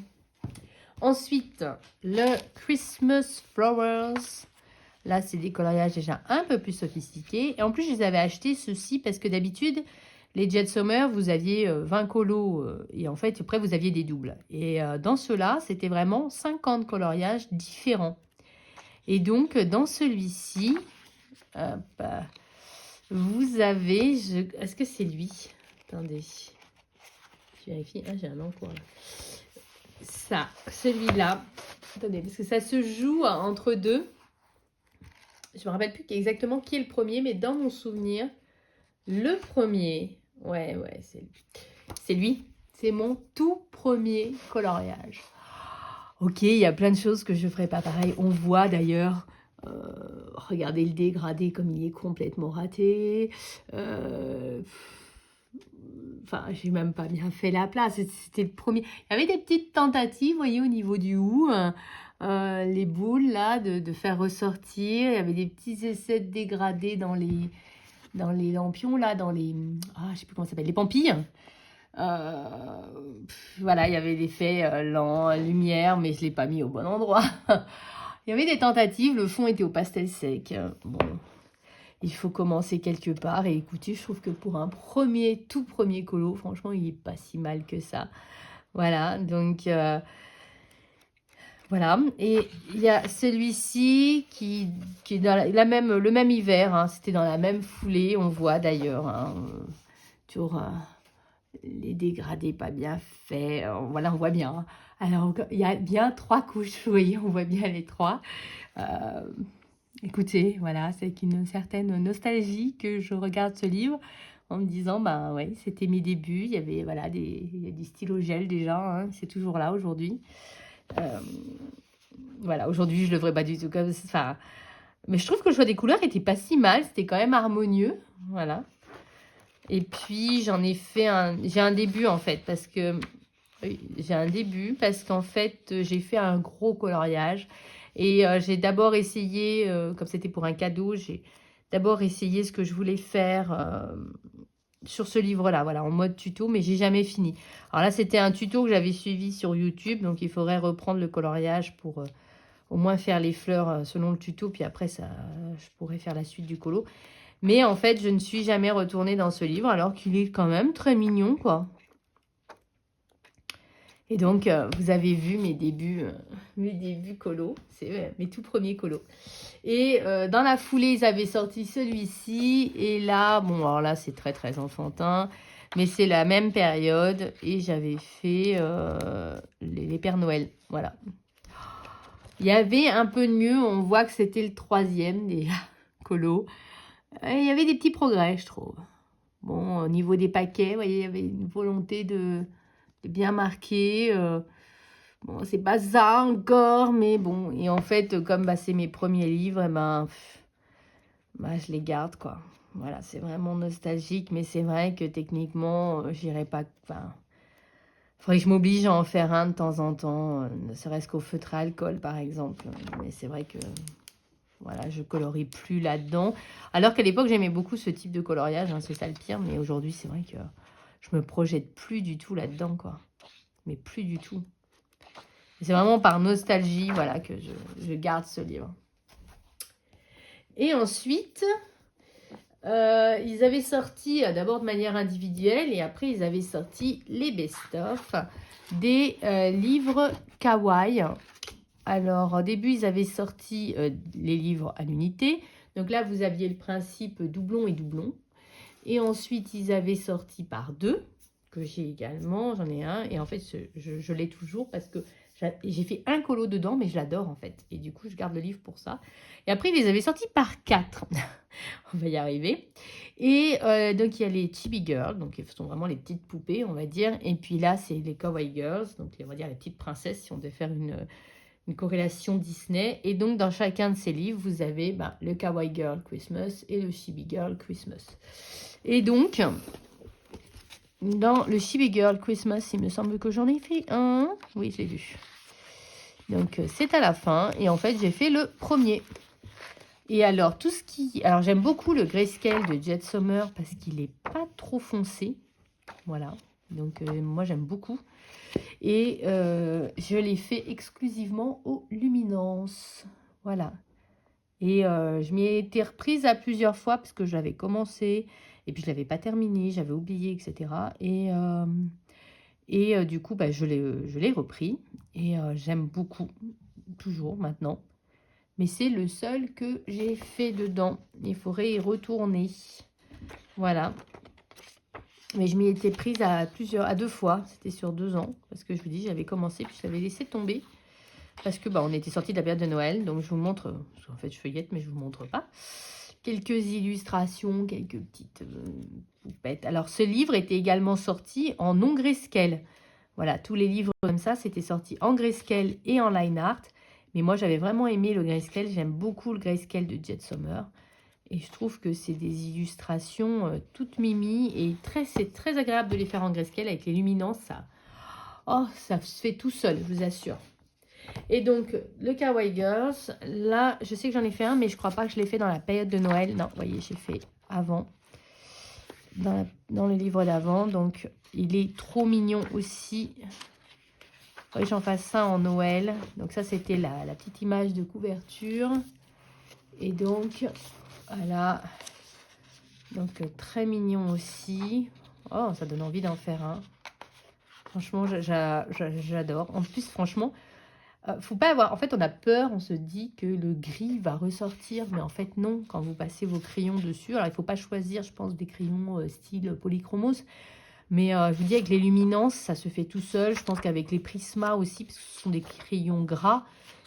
Ensuite, le Christmas Flowers. Là, c'est des coloriages déjà un peu plus sophistiqués. Et en plus, je les avais achetés ceux-ci parce que d'habitude, les Jet Summer, vous aviez 20 colos et en fait, après, vous aviez des doubles. Et dans ceux-là, c'était vraiment 50 coloriages différents. Et donc, dans celui-ci, vous avez... Est-ce que c'est lui? Attendez. Je vérifie. Ah, j'ai un encours là. Ça, celui-là. Attendez, parce que ça se joue entre deux. Je me rappelle plus exactement qui est le premier, mais dans mon souvenir, le premier... Ouais, c'est lui. C'est lui. C'est mon tout premier coloriage. Ok, il y a plein de choses que je ne ferai pas pareil. On voit d'ailleurs... regardez le dégradé comme il est complètement raté. Enfin, j'ai même pas bien fait la place. C'était le premier. Il y avait des petites tentatives, vous voyez, au niveau du hou, les boules là, de faire ressortir. Il y avait des petits essais de dégradé dans les lampions là, dans les, je sais plus comment ça s'appelle, les pampilles. Voilà, il y avait l'effet lent, lumière, mais je l'ai pas mis au bon endroit. Il y avait des tentatives, le fond était au pastel sec. Bon, il faut commencer quelque part. Et écoutez, je trouve que pour un tout premier colo, franchement, il n'est pas si mal que ça. Voilà, donc voilà. Et il y a celui-ci qui est dans le même hiver. Hein, c'était dans la même foulée, on voit d'ailleurs. Hein, toujours les dégradés pas bien faits. Voilà, on voit bien. Hein. Alors, il y a bien 3 couches, vous voyez, on voit bien les 3. Écoutez, voilà, c'est avec une certaine nostalgie que je regarde ce livre en me disant, ben ouais, c'était mes débuts, il y avait voilà, il y a du stylo gel déjà, hein, c'est toujours là aujourd'hui. Voilà, aujourd'hui je le ferai pas du tout comme ça, enfin, mais je trouve que le choix des couleurs était pas si mal, c'était quand même harmonieux, voilà. Et puis j'en ai fait j'ai un début en fait, parce que j'ai un début parce qu'en fait j'ai fait un gros coloriage. Et j'ai d'abord essayé, comme c'était pour un cadeau, j'ai d'abord essayé ce que je voulais faire sur ce livre-là, voilà, en mode tuto, mais j'ai jamais fini. Alors là, c'était un tuto que j'avais suivi sur YouTube, donc il faudrait reprendre le coloriage pour au moins faire les fleurs selon le tuto, puis après, je pourrais faire la suite du colo. Mais en fait, je ne suis jamais retournée dans ce livre, alors qu'il est quand même très mignon, quoi. Et donc, vous avez vu mes débuts colo, c'est mes tout premiers colos. Et dans la foulée, ils avaient sorti celui-ci. Et là, bon, alors là, c'est très, très enfantin. Mais c'est la même période. Et j'avais fait les Pères Noël. Voilà. Il y avait un peu de mieux. On voit que c'était le 3e déjà, colo. Et il y avait des petits progrès, je trouve. Bon, au niveau des paquets, vous voyez, il y avait une volonté de bien marquer. Bon, c'est pas ça encore, mais bon. Et en fait, comme c'est mes premiers livres, je les garde, quoi. Voilà, c'est vraiment nostalgique, mais c'est vrai que techniquement, j'irai pas... Enfin, faudrait que je m'oblige à en faire un de temps en temps, ne serait-ce qu'au feutre à alcool, par exemple. Mais c'est vrai que, voilà, je colorie plus là-dedans. Alors qu'à l'époque, j'aimais beaucoup ce type de coloriage, hein, c'est ça le pire. Mais aujourd'hui, c'est vrai que je me projette plus du tout là-dedans, quoi. Mais plus du tout. C'est vraiment par nostalgie, voilà, que je garde ce livre. Et ensuite, ils avaient sorti, d'abord de manière individuelle, et après ils avaient sorti les best-of des livres kawaii. Alors, au début, ils avaient sorti les livres à l'unité. Donc là, vous aviez le principe doublon et doublon. Et ensuite, ils avaient sorti par 2, que j'ai également, j'en ai un. Et en fait, je l'ai toujours parce que j'ai fait un colo dedans, mais je l'adore en fait. Et du coup, je garde le livre pour ça. Et après, ils les avaient sortis par 4. On va y arriver. Et donc, il y a les Chibi Girls. Donc, ce sont vraiment les petites poupées, on va dire. Et puis là, c'est les Kawaii Girls. Donc, on va dire les petites princesses, si on devait faire une corrélation Disney. Et donc, dans chacun de ces livres, vous avez le Kawaii Girl Christmas et le Chibi Girl Christmas. Et donc... dans le Chibi Girl Christmas, il me semble que j'en ai fait un. Oui, je l'ai vu. Donc, c'est à la fin. Et en fait, j'ai fait le premier. Et alors, tout ce qui... Alors, j'aime beaucoup le grayscale de Jet Summer parce qu'il n'est pas trop foncé. Voilà. Donc, moi, j'aime beaucoup. Et je l'ai fait exclusivement aux luminances. Voilà. Et je m'y étais reprise à plusieurs fois parce que je l'avais commencé et puis je ne l'avais pas terminé, j'avais oublié, etc. Et du coup, bah, je l'ai repris et j'aime beaucoup, toujours maintenant. Mais c'est le seul que j'ai fait dedans. Il faudrait y retourner. Voilà. Mais je m'y étais prise à 2 fois. C'était sur 2 ans. Parce que je vous dis, j'avais commencé puis je l'avais laissé tomber. Parce que bah, on était sorti de la période de Noël. Donc je vous montre. En fait, je feuillette, mais je ne vous montre pas. Quelques illustrations, quelques petites poupettes. Alors, ce livre était également sorti en non grayscale. Voilà, tous les livres comme ça, c'était sorti en grayscale et en line art. Mais moi, j'avais vraiment aimé le grayscale. J'aime beaucoup le grayscale de Jet Sommer. Et je trouve que c'est des illustrations toutes mimi. Et c'est très agréable de les faire en grayscale avec les luminances. Ça se fait tout seul, je vous assure. Et donc, le Kawaii Girls, là, je sais que j'en ai fait un, mais je crois pas que je l'ai fait dans la période de Noël. Non, vous voyez, j'ai fait avant, dans le livre d'avant. Donc, il est trop mignon aussi. Il faudrait que j'en fasse ça en Noël. Donc, ça, c'était la petite image de couverture. Et donc, voilà. Donc, très mignon aussi. Oh, ça donne envie d'en faire un. Franchement, j'adore. En plus, franchement... faut pas avoir... En fait, on a peur, on se dit que le gris va ressortir, mais en fait, non. Quand vous passez vos crayons dessus, alors il faut pas choisir, je pense, des crayons style polychromos, mais je vous dis, avec les luminances, ça se fait tout seul. Je pense qu'avec les Prisma aussi, parce que ce sont des crayons gras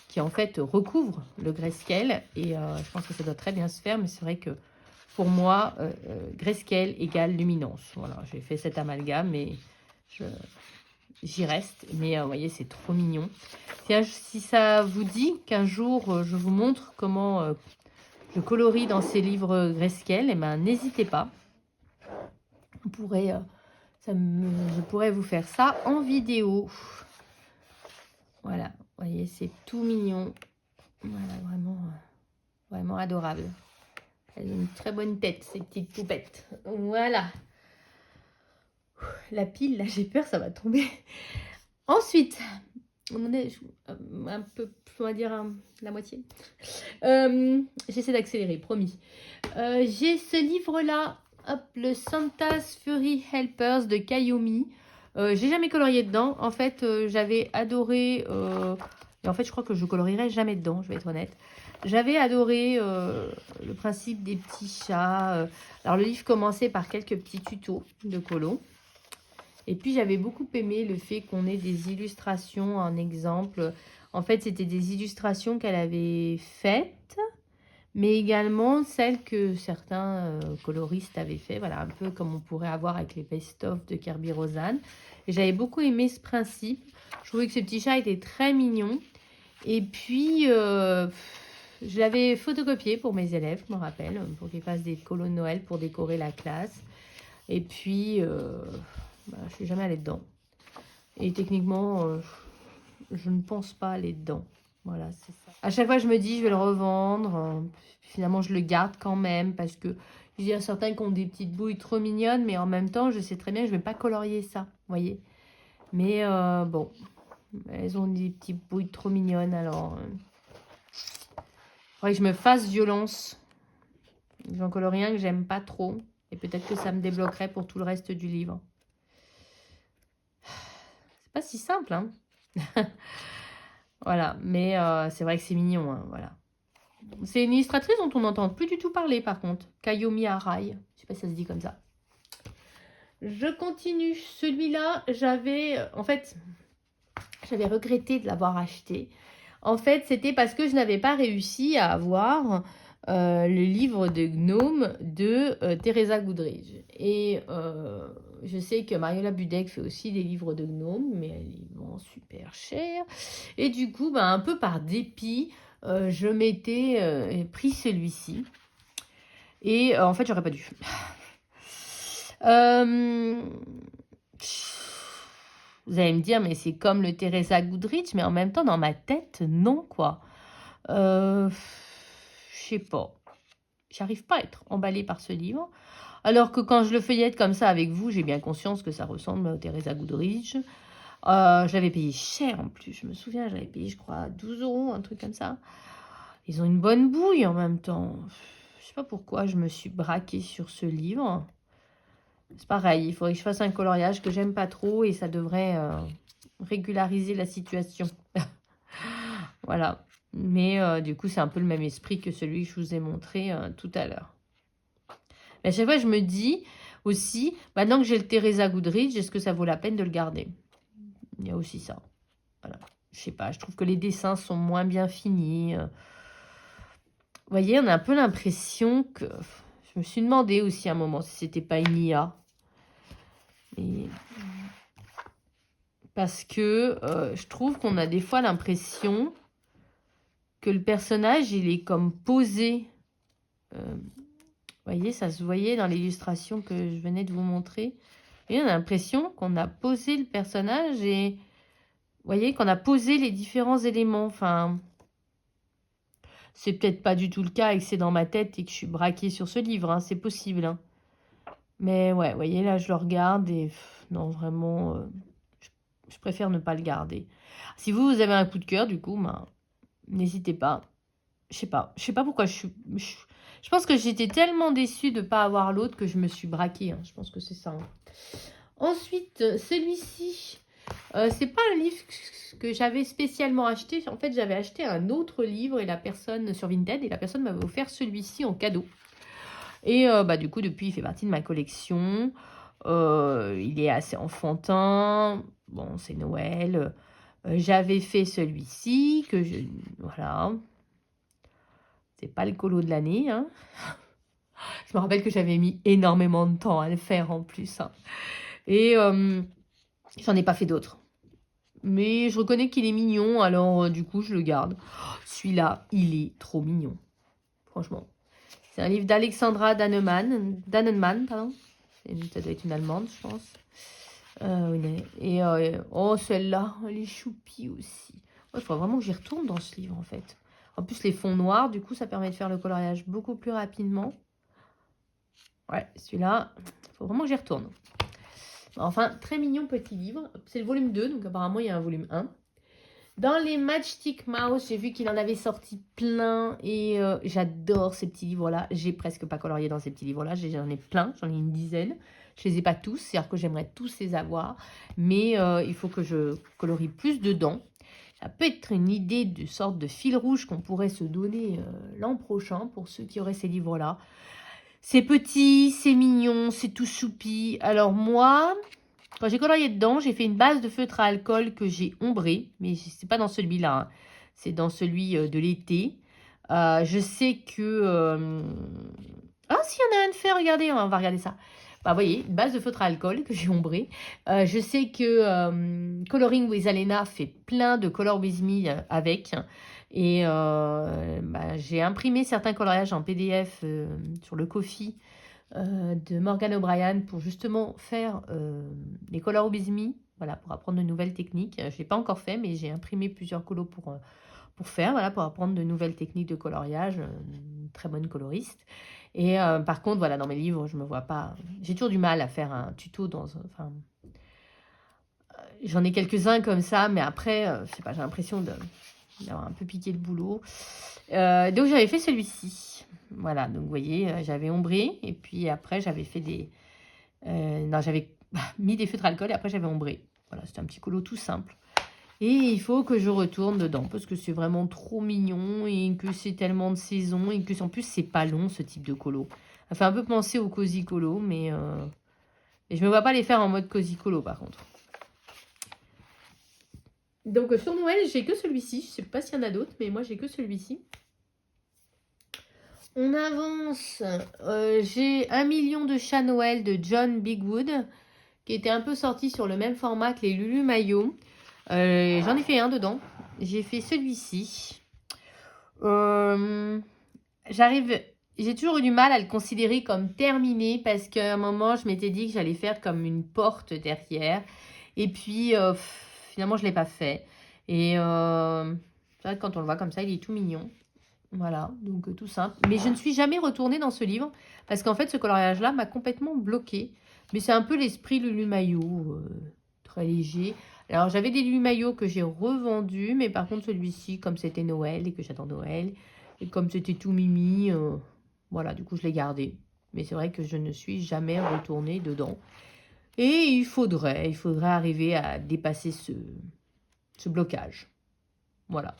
qui, en fait, recouvrent le grayscale, et je pense que ça doit très bien se faire, mais c'est vrai que pour moi, grayscale égale luminance. Voilà, j'ai fait cet amalgame, mais j'y reste, mais vous voyez, c'est trop mignon. Si ça vous dit qu'un jour, je vous montre comment je colorie dans ces livres grayscale, eh ben, n'hésitez pas. On pourrait, je pourrais vous faire ça en vidéo. Voilà, vous voyez, c'est tout mignon. Voilà, vraiment, vraiment adorable. Elles ont une très bonne tête, ces petites poupettes. Voilà. La pile, là, j'ai peur, ça va tomber. Ensuite, on en est un peu, on va dire la moitié. J'essaie d'accélérer, promis. J'ai ce livre-là, le Santa's Fury Helpers de Kayomi. J'ai jamais colorié dedans. En fait, j'avais adoré... et en fait, je crois que je colorierai jamais dedans, je vais être honnête. J'avais adoré le principe des petits chats. Alors, le livre commençait par quelques petits tutos de colo. Et puis, j'avais beaucoup aimé le fait qu'on ait des illustrations en exemple. En fait, c'était des illustrations qu'elle avait faites, mais également celles que certains coloristes avaient fait. Voilà, un peu comme on pourrait avoir avec les best-of de Kirby Rosanne. Et j'avais beaucoup aimé ce principe. Je trouvais que ce petit chat était très mignon. Et puis, je l'avais photocopié pour mes élèves, je me rappelle, pour qu'ils fassent des colos de Noël pour décorer la classe. Et puis... je ne suis jamais allée dedans. Et techniquement, je ne pense pas aller dedans. Voilà, c'est ça. À chaque fois, je me dis, je vais le revendre. Finalement, je le garde quand même parce que il y a certains qui ont des petites bouilles trop mignonnes, mais en même temps, je sais très bien que je ne vais pas colorier ça, vous voyez. Mais bon, elles ont des petites bouilles trop mignonnes, alors... faudrait que je me fasse violence. J'en colorie un que j'aime pas trop. Et peut-être que ça me débloquerait pour tout le reste du livre. C'est pas si simple, hein. Voilà, mais c'est vrai que c'est mignon, hein, voilà. C'est une illustratrice dont on n'entend plus du tout parler, par contre. Kayomi Arai, je sais pas si ça se dit comme ça. Je continue. Celui-là, en fait, j'avais regretté de l'avoir acheté. En fait, c'était parce que je n'avais pas réussi à avoir le livre de Gnome de Teresa Goodridge. Et je sais que Mariola Budek fait aussi des livres de Gnome, mais ils vont super cher. Et du coup, un peu par dépit, je m'étais pris celui-ci. Et en fait, j'aurais pas dû. Vous allez me dire, mais c'est comme le Teresa Goodrich, mais en même temps, dans ma tête, non, quoi. Je sais pas. J'arrive pas à être emballée par ce livre. Alors que quand je le feuillette comme ça avec vous, j'ai bien conscience que ça ressemble au Teresa Goodrich. Je l'avais payé cher en plus. Je me souviens, j'avais payé, je crois, 12 €, un truc comme ça. Ils ont une bonne bouille en même temps. Je sais pas pourquoi je me suis braquée sur ce livre. C'est pareil, il faudrait que je fasse un coloriage que j'aime pas trop et ça devrait régulariser la situation. Voilà. Mais du coup, c'est un peu le même esprit que celui que je vous ai montré tout à l'heure. Mais à chaque fois, je me dis aussi, maintenant que j'ai le Teresa Goodrich, est-ce que ça vaut la peine de le garder? Il y a aussi ça. Voilà. Je sais pas, je trouve que les dessins sont moins bien finis. Vous voyez, on a un peu l'impression que... Je me suis demandé aussi à un moment si c'était pas une IA. Et... Parce que je trouve qu'on a des fois l'impression que le personnage, il est comme posé. Vous voyez, ça se voyait dans l'illustration que je venais de vous montrer. Et on a l'impression qu'on a posé le personnage et... Vous voyez, qu'on a posé les différents éléments. Enfin, c'est peut-être pas du tout le cas et que c'est dans ma tête et que je suis braquée sur ce livre. Hein, c'est possible. Hein. Mais ouais, vous voyez, là, je le regarde et... non, vraiment, je préfère ne pas le garder. Si vous avez un coup de cœur, du coup, ben, n'hésitez pas. Je sais pas. Je sais pas pourquoi je pense que j'étais tellement déçue de ne pas avoir l'autre que je me suis braquée. Hein. Je pense que c'est ça. Hein. Ensuite, celui-ci, c'est pas un livre que j'avais spécialement acheté. En fait, j'avais acheté un autre livre et la personne sur Vinted et la personne m'avait offert celui-ci en cadeau. Et du coup, depuis, il fait partie de ma collection. Il est assez enfantin. Bon, c'est Noël. J'avais fait celui-ci que je... Voilà. C'est pas le colo de l'année. Hein. Je me rappelle que j'avais mis énormément de temps à le faire en plus. Hein. Et j'en ai pas fait d'autres. Mais je reconnais qu'il est mignon, alors du coup, je le garde. Celui-là, il est trop mignon. Franchement. C'est un livre d'Alexandra Dannenmann, pardon. Ça doit être une Allemande, je pense. Oh, celle-là, elle est choupie aussi. Il faudrait vraiment que j'y retourne dans ce livre, en fait. En plus, les fonds noirs, du coup, ça permet de faire le coloriage beaucoup plus rapidement. Ouais, celui-là, il faut vraiment que j'y retourne. Enfin, très mignon petit livre. C'est le volume 2, donc apparemment, il y a un volume 1. Dans les Matchstick Mouse, j'ai vu qu'il en avait sorti plein et j'adore ces petits livres-là. J'ai presque pas colorié dans ces petits livres-là. J'en ai plein, j'en ai une dizaine. Je les ai pas tous, c'est-à-dire que j'aimerais tous les avoir. Mais il faut que je colorie plus dedans. Ça peut être une idée de sorte de fil rouge qu'on pourrait se donner l'an prochain pour ceux qui auraient ces livres-là. C'est petit, c'est mignon, c'est tout choupi. Alors moi, quand j'ai colorié dedans, j'ai fait une base de feutre à alcool que j'ai ombré. Mais c'est pas dans celui-là, hein. C'est dans celui de l'été. Je sais que... Ah, s'il y en a un de fait, regardez, on va regarder ça. Bah, vous voyez, une base de feutre à alcool que j'ai ombré. Je sais que Coloring with Alena fait plein de Color with Me avec. Et j'ai imprimé certains coloriages en PDF sur le Ko-fi de Morgan O'Brien pour justement faire les Color with Me, voilà, pour apprendre de nouvelles techniques. Je ne l'ai pas encore fait, mais j'ai imprimé plusieurs colos pour faire, voilà, pour apprendre de nouvelles techniques de coloriage. Une très bonne coloriste. Et par contre, voilà, dans mes livres, je me vois pas... J'ai toujours du mal à faire un tuto dans... Enfin, j'en ai quelques-uns comme ça, mais après, je sais pas, j'ai l'impression d'avoir un peu piqué le boulot. Donc, j'avais fait celui-ci. Voilà, donc vous voyez, j'avais ombré. Et puis après, j'avais fait des... non, j'avais mis des feutres alcool et après, j'avais ombré. Voilà, c'était un petit colo tout simple. Et il faut que je retourne dedans parce que c'est vraiment trop mignon et que c'est tellement de saison et que en plus, c'est pas long ce type de colo. Ça fait un peu penser au cozy colo, mais et je me vois pas les faire en mode cozy colo par contre. Donc sur Noël, j'ai que celui-ci. Je sais pas s'il y en a d'autres, mais moi j'ai que celui-ci. On avance. J'ai 1 million de chats Noël de John Bigwood qui était un peu sorti sur le même format que les Lulu Maillot. J'en ai fait un dedans. J'ai fait celui-ci. J'ai toujours eu du mal à le considérer comme terminé parce qu'à un moment, je m'étais dit que j'allais faire comme une porte derrière. Et puis, finalement, je ne l'ai pas fait. Et c'est vrai que quand on le voit comme ça, il est tout mignon. Voilà, donc tout simple. Mais je ne suis jamais retournée dans ce livre parce qu'en fait, ce coloriage-là m'a complètement bloquée. Mais c'est un peu l'esprit Lulu Maillot, très léger. Alors, j'avais des Lulu Maillot que j'ai revendus, mais par contre, celui-ci, comme c'était Noël et que j'attends Noël, Et comme c'était tout mimi, voilà, du coup, je l'ai gardé. Mais c'est vrai que je ne suis jamais retournée dedans. Et il faudrait arriver à dépasser ce blocage. Voilà.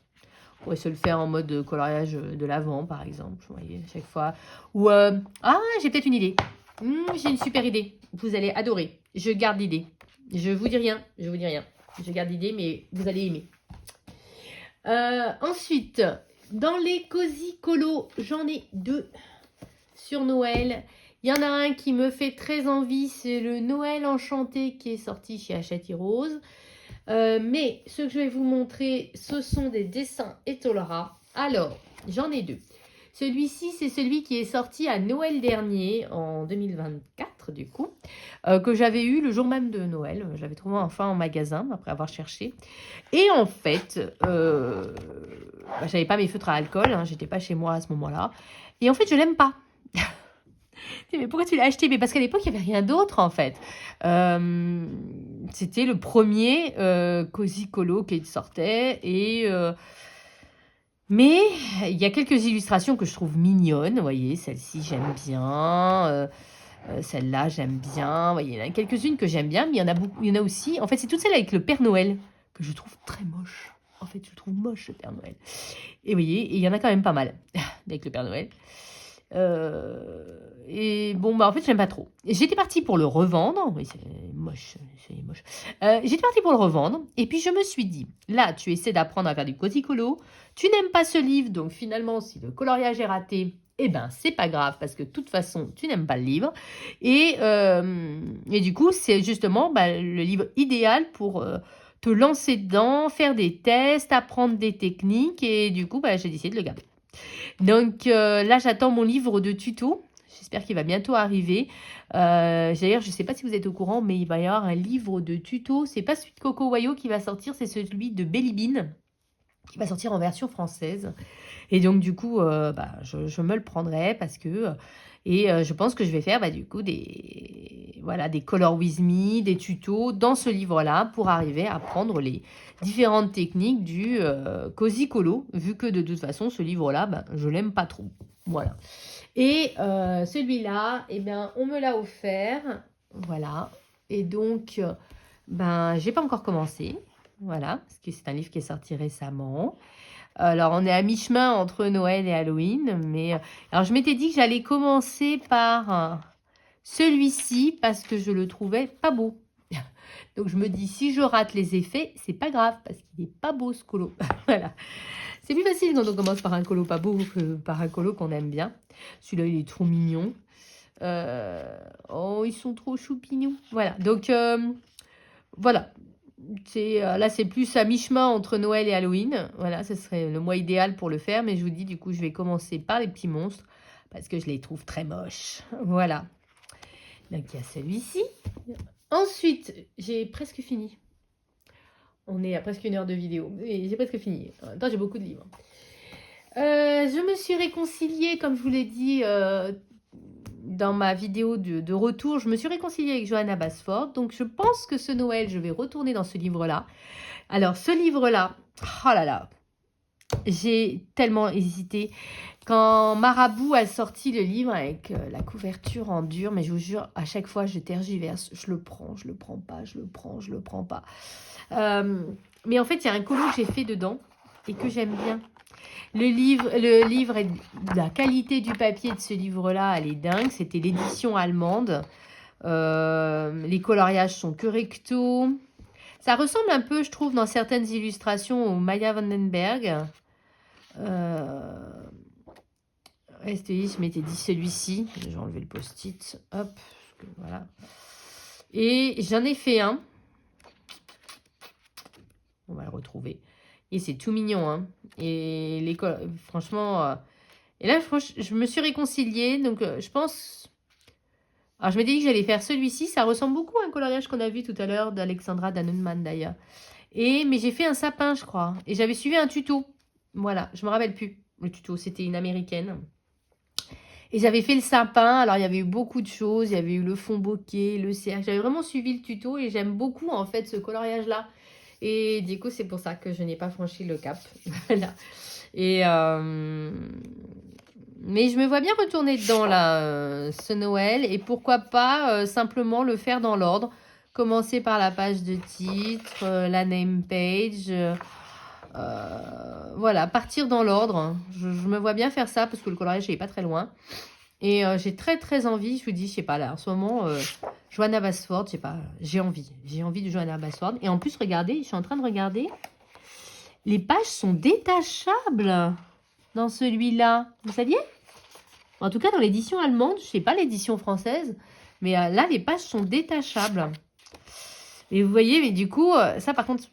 On pourrait se le faire en mode coloriage de l'avant, par exemple. Vous voyez, à chaque fois. Ou, ah, j'ai peut-être une idée. J'ai une super idée. Vous allez adorer. Je garde l'idée. Je vous dis rien. Je vous dis rien. Je garde l'idée, mais vous allez aimer. Ensuite, dans les Cozy Colo, j'en ai 2 sur Noël. Il y en a un qui me fait très envie, c'est le Noël Enchanté qui est sorti chez Hachette Rose. Mais ce que je vais vous montrer, ce sont des dessins Etolra. Alors, j'en ai 2. Celui-ci, c'est celui qui est sorti à Noël dernier, en 2024 du coup, que j'avais eu le jour même de Noël. Je l'avais trouvé enfin en magasin, après avoir cherché. Et en fait, j'avais pas mes feutres à alcool, hein, j'étais pas chez moi à ce moment-là. Et en fait, je l'aime pas. Mais pourquoi tu l'as acheté? Mais parce qu'à l'époque, il n'y avait rien d'autre, en fait. C'était le premier Cozy Colo qui sortait. Mais il y a quelques illustrations que je trouve mignonnes. Vous voyez, celle-ci, j'aime bien. Celle-là, j'aime bien. Vous voyez, il y en a quelques-unes que j'aime bien, mais il y en a aussi... En fait, c'est toutes celles avec le Père Noël que je trouve très moche. En fait, je trouve moche le Père Noël. Et vous voyez, il y en a quand même pas mal avec le Père Noël. Et bon, bah en fait, j'aime pas trop. J'étais partie pour le revendre. Oui, c'est moche, c'est moche. J'étais partie pour le revendre. Et puis, je me suis dit, là, tu essaies d'apprendre à faire du Cozy Colo. Tu n'aimes pas ce livre. Donc, finalement, si le coloriage est raté, eh ben, c'est pas grave. Parce que, de toute façon, tu n'aimes pas le livre. Et du coup, c'est justement le livre idéal pour te lancer dedans, faire des tests, apprendre des techniques. Et du coup, j'ai décidé de le garder. Donc là, j'attends mon livre de tuto. J'espère qu'il va bientôt arriver. D'ailleurs, je ne sais pas si vous êtes au courant, mais il va y avoir un livre de tuto. C'est pas celui de Coco Wayo qui va sortir, c'est celui de Belly Bean qui va sortir en version française. Et donc, du coup, je me le prendrai parce que... je pense que je vais faire du coup des Color With Me, des tutos dans ce livre-là pour arriver à apprendre les différentes techniques du Cozy Colo, vu que de toute façon, ce livre-là, je l'aime pas trop. Voilà. Et celui-là, on me l'a offert. Voilà. Et donc, j'ai pas encore commencé. Voilà, parce que c'est un livre qui est sorti récemment. Alors, on est à mi-chemin entre Noël et Halloween. Mais alors, je m'étais dit que j'allais commencer par celui-ci parce que je le trouvais pas beau. Donc, je me dis, si je rate les effets, c'est pas grave parce qu'il n'est pas beau ce colo. Voilà. C'est plus facile quand on commence par un colo pas beau que par un colo qu'on aime bien. Celui-là, il est trop mignon. Oh, ils sont trop choupignous. Voilà. Donc, voilà. Là, c'est plus à mi-chemin entre Noël et Halloween. Voilà, ce serait le mois idéal pour le faire. Mais je vous dis, du coup, je vais commencer par les petits monstres parce que je les trouve très moches. Voilà. Donc, il y a celui-ci. Ensuite, j'ai presque fini. On est à presque 1 heure de vidéo. Et j'ai presque fini. En même temps, j'ai beaucoup de livres. Je me suis réconciliée, comme je vous l'ai dit dans ma vidéo de retour, je me suis réconciliée avec Johanna Basford. Donc, je pense que ce Noël, je vais retourner dans ce livre-là. Alors, ce livre-là, oh là là, j'ai tellement hésité. Quand Marabout a sorti le livre avec la couverture en dur, mais je vous jure, à chaque fois, je tergiverse. Je le prends pas, je le prends pas. Mais en fait, il y a un colo que j'ai fait dedans et que j'aime bien. Le livre, la qualité du papier de ce livre-là, elle est dingue. C'était l'édition allemande. Les coloriages sont que recto. Ça ressemble un peu, je trouve, dans certaines illustrations au Maya Vandenberg. Je m'étais dit celui-ci. J'ai enlevé le post-it. Hop. Voilà. Et j'en ai fait un. On va le retrouver. Et c'est tout mignon, hein. Et franchement... Et là, je me suis réconciliée. Donc, je pense... Alors, je m'étais dit que j'allais faire celui-ci. Ça ressemble beaucoup à un coloriage qu'on a vu tout à l'heure d'Alexandra Dannenmann, d'ailleurs. Mais j'ai fait un sapin, je crois. Et j'avais suivi un tuto. Voilà, je me rappelle plus. Le tuto, c'était une américaine. Et j'avais fait le sapin. Alors, il y avait eu beaucoup de choses. Il y avait eu le fond bokeh, le cercle. J'avais vraiment suivi le tuto. Et j'aime beaucoup, en fait, ce coloriage-là. Et du coup, c'est pour ça que je n'ai pas franchi le cap. Voilà. Et mais je me vois bien retourner dedans là, ce Noël. Et pourquoi pas simplement le faire dans l'ordre. Commencer par la page de titre, la name page. Voilà, partir dans l'ordre. Je me vois bien faire ça parce que le coloriage n'est pas très loin. Et j'ai très très envie, je vous dis, je sais pas là, en ce moment, Johanna Basford, je sais pas, j'ai envie de Johanna Basford. Et en plus, regardez, je suis en train de regarder, les pages sont détachables dans celui-là. Vous saviez? En tout cas, dans l'édition allemande, je sais pas l'édition française, mais là, les pages sont détachables. Et vous voyez, mais du coup, ça par contre,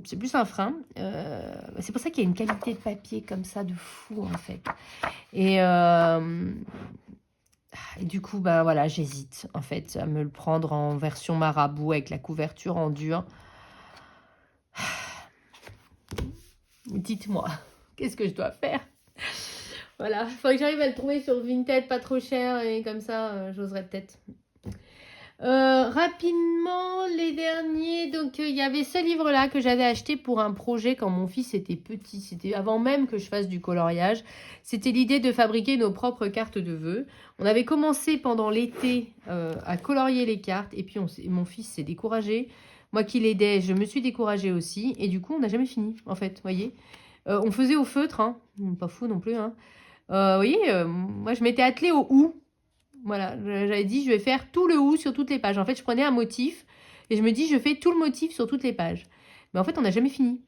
c'est plus un frein. C'est pour ça qu'il y a une qualité de papier comme ça de fou en fait. Et du coup, bah voilà, j'hésite en fait à me le prendre en version marabout avec la couverture en dur. Dites-moi, qu'est-ce que je dois faire? Voilà, il faudrait que j'arrive à le trouver sur Vinted, pas trop cher, et comme ça, j'oserais peut-être. Rapidement, les derniers, donc il y avait ce livre-là que j'avais acheté pour un projet quand mon fils était petit, c'était avant même que je fasse du coloriage. C'était l'idée de fabriquer nos propres cartes de vœux. On avait commencé pendant l'été à colorier les cartes et puis mon fils s'est découragé. Moi qui l'aidais, je me suis découragée aussi et du coup on n'a jamais fini en fait, vous voyez. On faisait au feutre, hein. Pas fou non plus. Hein. Vous voyez, moi je m'étais attelée au ou. Voilà, j'avais dit, je vais faire tout le ou sur toutes les pages. En fait, je prenais un motif et je me dis, je fais tout le motif sur toutes les pages. Mais en fait, on n'a jamais fini.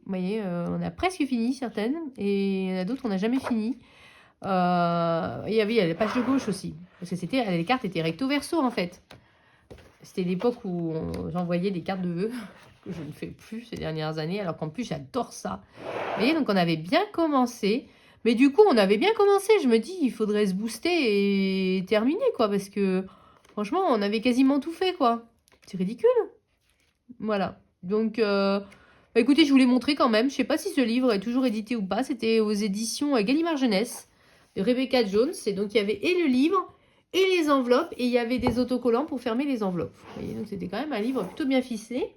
Vous voyez, on a presque fini certaines et il y en a d'autres, on n'a jamais fini. Il y avait la page de gauche aussi. Parce que les cartes étaient recto-verso en fait. C'était l'époque où j'envoyais des cartes de vœux, que je ne fais plus ces dernières années, alors qu'en plus, j'adore ça. Vous voyez, donc on avait bien commencé. Mais du coup, on avait bien commencé. Je me dis, il faudrait se booster et terminer, quoi. Parce que, franchement, on avait quasiment tout fait, quoi. C'est ridicule. Voilà. Donc, bah, écoutez, je vous l'ai montré quand même. Je sais pas si ce livre est toujours édité ou pas. C'était aux éditions Gallimard Jeunesse de Rebecca Jones. Et donc, il y avait et le livre et les enveloppes. Et il y avait des autocollants pour fermer les enveloppes. Vous voyez, donc c'était quand même un livre plutôt bien ficelé.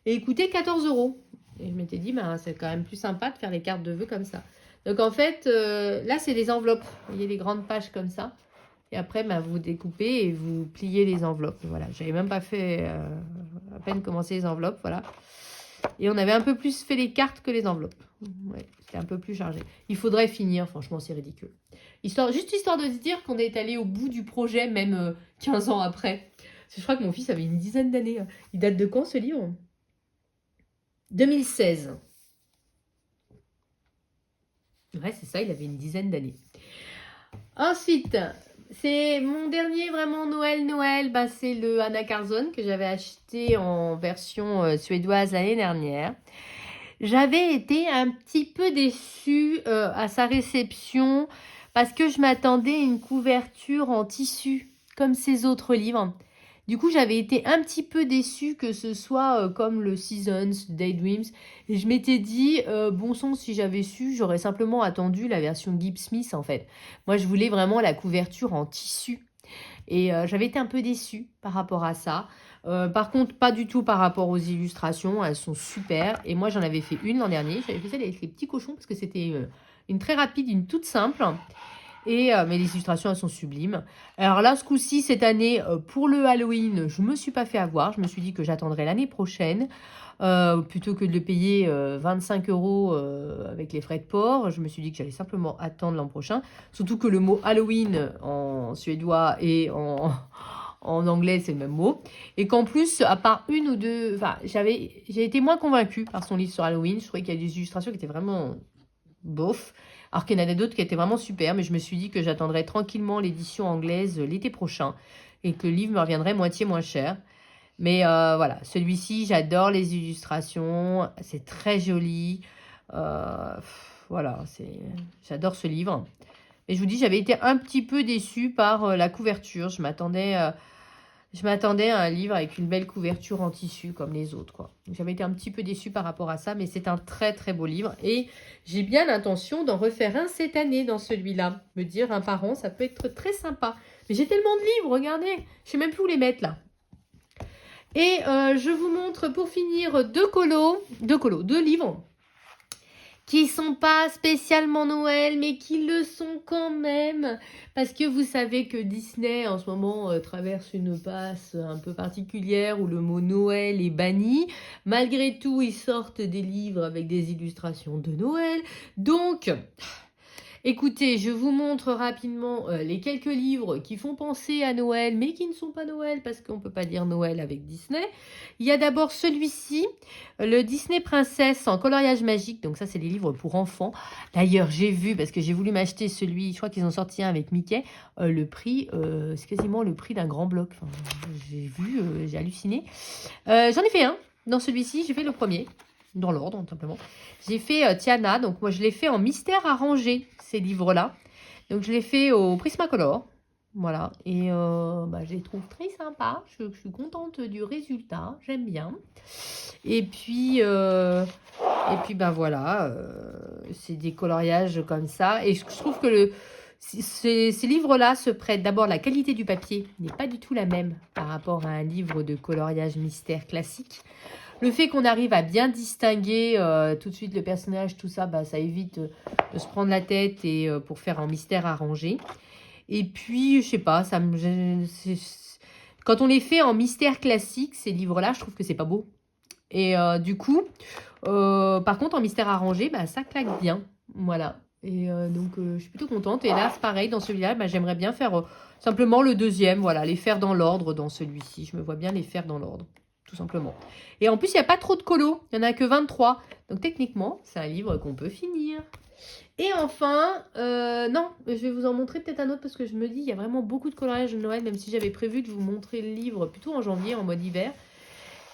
Et il coûtait 14 €. Et je m'étais dit, bah, c'est quand même plus sympa de faire les cartes de vœux comme ça. Donc en fait, là c'est les enveloppes. Vous voyez les grandes pages comme ça. Et après, bah, vous découpez et vous pliez les enveloppes. Voilà, j'avais même pas fait à peine commencer les enveloppes, voilà. Et on avait un peu plus fait les cartes que les enveloppes. Ouais, c'était un peu plus chargé. Il faudrait finir, franchement, c'est ridicule. Juste histoire de se dire qu'on est allé au bout du projet, même 15 ans après. Je crois que mon fils avait une dizaine d'années. Il date de quand ce livre? 2016. Ouais, c'est ça, il avait une dizaine d'années. Ensuite, c'est mon dernier vraiment Noël. Bah, c'est le Anna Karlsson que j'avais acheté en version suédoise l'année dernière. J'avais été un petit peu déçue à sa réception parce que je m'attendais à une couverture en tissu comme ses autres livres. Du coup, j'avais été un petit peu déçue que ce soit comme le Seasons, Daydreams. Et je m'étais dit, bon sang, si j'avais su, j'aurais simplement attendu la version Gibbs Smith en fait. Moi, je voulais vraiment la couverture en tissu. Et j'avais été un peu déçue par rapport à ça. Par contre, pas du tout par rapport aux illustrations. Elles sont super. Et moi, j'en avais fait une l'an dernier. J'avais fait celle avec les petits cochons parce que c'était une très rapide, une toute simple. Et mais les illustrations, elles sont sublimes. Alors là, ce coup-ci, cette année, pour le Halloween, je me suis pas fait avoir. Je me suis dit que j'attendrai l'année prochaine. Plutôt que de le payer 25 € avec les frais de port. Je me suis dit que j'allais simplement attendre l'an prochain. Surtout que le mot Halloween en suédois et en anglais, c'est le même mot. Et qu'en plus, à part une ou deux... Enfin, j'ai été moins convaincue par son livre sur Halloween. Je trouvais qu'il y a des illustrations qui étaient vraiment bof. Alors qu'il y en a d'autres qui étaient vraiment super. Mais je me suis dit que j'attendrais tranquillement l'édition anglaise l'été prochain. Et que le livre me reviendrait moitié moins cher. Mais voilà, celui-ci, j'adore les illustrations. C'est très joli. Voilà, j'adore ce livre. Et je vous dis, j'avais été un petit peu déçue par la couverture. Je m'attendais à un livre avec une belle couverture en tissu comme les autres, quoi. J'avais été un petit peu déçue par rapport à ça, mais c'est un très très beau livre. Et j'ai bien l'intention d'en refaire un cette année dans celui-là. Me dire un par an, ça peut être très sympa. Mais j'ai tellement de livres, regardez. Je sais même plus où les mettre là. Et je vous montre pour finir deux livres qui sont pas spécialement Noël, mais qui le sont quand même. Parce que vous savez que Disney, en ce moment, traverse une passe un peu particulière où le mot Noël est banni. Malgré tout, ils sortent des livres avec des illustrations de Noël. Donc, écoutez, je vous montre rapidement les quelques livres qui font penser à Noël, mais qui ne sont pas Noël, parce qu'on ne peut pas dire Noël avec Disney. Il y a d'abord celui-ci, le Disney Princesse en coloriage magique. Donc ça, c'est les livres pour enfants. D'ailleurs, j'ai vu, parce que j'ai voulu m'acheter celui, je crois qu'ils ont sorti un avec Mickey, le prix, c'est quasiment le prix d'un grand bloc. Enfin, j'ai vu, j'ai halluciné. J'en ai fait un dans celui-ci, j'ai fait le premier. Dans l'ordre, tout simplement. J'ai fait Tiana, donc moi je l'ai fait en mystère arrangé, ces livres-là. Donc je l'ai fait au Prismacolor, voilà. Et je les trouve très sympas, je suis contente du résultat, j'aime bien. Et puis voilà, c'est des coloriages comme ça. Et je trouve que ces livres-là se prêtent. D'abord, la qualité du papier n'est pas du tout la même par rapport à un livre de coloriage mystère classique. Le fait qu'on arrive à bien distinguer tout de suite le personnage, tout ça, ça évite de se prendre la tête et pour faire un mystère arrangé. Et puis, je sais pas, quand on les fait en mystère classique, ces livres-là, je trouve que c'est pas beau. Et du coup, par contre, en mystère arrangé, ça claque bien. Voilà. Et donc, je suis plutôt contente. Et là, c'est pareil, dans celui-là, j'aimerais bien faire simplement le deuxième. Voilà, les faire dans l'ordre dans celui-ci. Je me vois bien les faire dans l'ordre, tout simplement. Et en plus, il n'y a pas trop de colos. Il n'y en a que 23. Donc, techniquement, c'est un livre qu'on peut finir. Et enfin, non, je vais vous en montrer peut-être un autre parce que je me dis, il y a vraiment beaucoup de coloriage de Noël, même si j'avais prévu de vous montrer le livre plutôt en janvier, en mode hiver.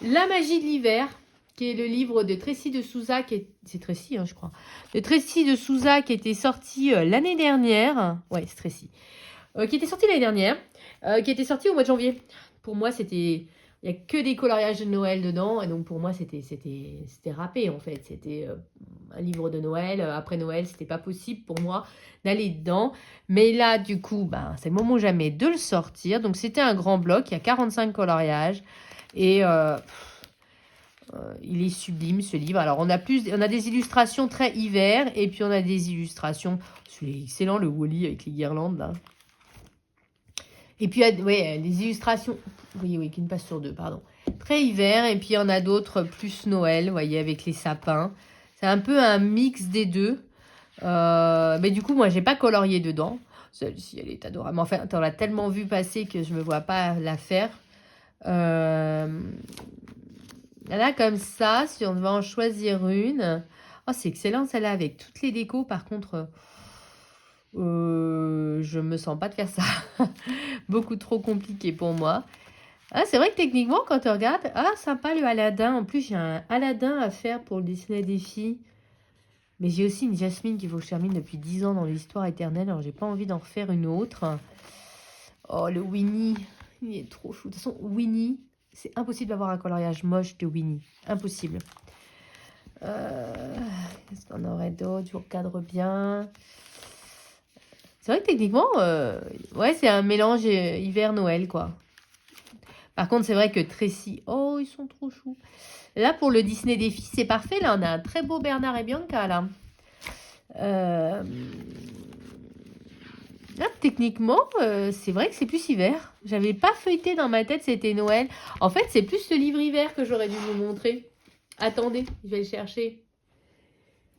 La magie de l'hiver, qui est le livre de Tracy de Souza, c'est Tracy, je crois, de Tracy de Souza qui était sorti l'année dernière. Ouais, c'est Tracy. Qui était sorti l'année dernière, qui était sorti au mois de janvier. Pour moi, c'était... Il n'y a que des coloriages de Noël dedans, et donc pour moi, c'était râpé, en fait. C'était un livre de Noël. Après Noël, c'était pas possible pour moi d'aller dedans. Mais là, du coup, c'est le moment jamais de le sortir. Donc, c'était un grand bloc. Il y a 45 coloriages. Et il est sublime, ce livre. Alors, on a des illustrations très hiver, et puis on a des illustrations... Celui-là est excellent, le Wally avec les guirlandes, là. Et puis, les illustrations, oui, qu'une page sur deux, pardon. Très hiver, et puis il y en a d'autres plus Noël, vous voyez, avec les sapins. C'est un peu un mix des deux. Mais du coup, moi, j'ai pas colorié dedans. Celle-ci, elle est adorable. Enfin, on l'a tellement vu passer que je me vois pas la faire. Il y en a comme ça, si on devait en choisir une. Oh, c'est excellent, celle-là, avec toutes les décos. Par contre... je me sens pas de faire ça. Beaucoup trop compliqué pour moi. Ah, c'est vrai que techniquement, quand on regarde... Ah, sympa le Aladdin. En plus, j'ai un Aladdin à faire pour le Disney Défi. Mais j'ai aussi une Jasmine qu'il faut que je termine depuis 10 ans dans l'histoire éternelle. Alors, j'ai pas envie d'en refaire une autre. Oh, le Winnie. Il est trop chou. De toute façon, Winnie, c'est impossible d'avoir un coloriage moche de Winnie. Impossible. Qu'est-ce qu'on aurait d'autre? Je vous recadre bien. C'est vrai que techniquement, c'est un mélange hiver-Noël, quoi. Par contre, c'est vrai que Tracy... Oh, ils sont trop choux. Là, pour le Disney Défi, c'est parfait. Là, on a un très beau Bernard et Bianca, là. Là, techniquement, c'est vrai que c'est plus hiver. J'avais pas feuilleté dans ma tête, c'était Noël. En fait, c'est plus ce livre hiver que j'aurais dû vous montrer. Attendez, je vais le chercher.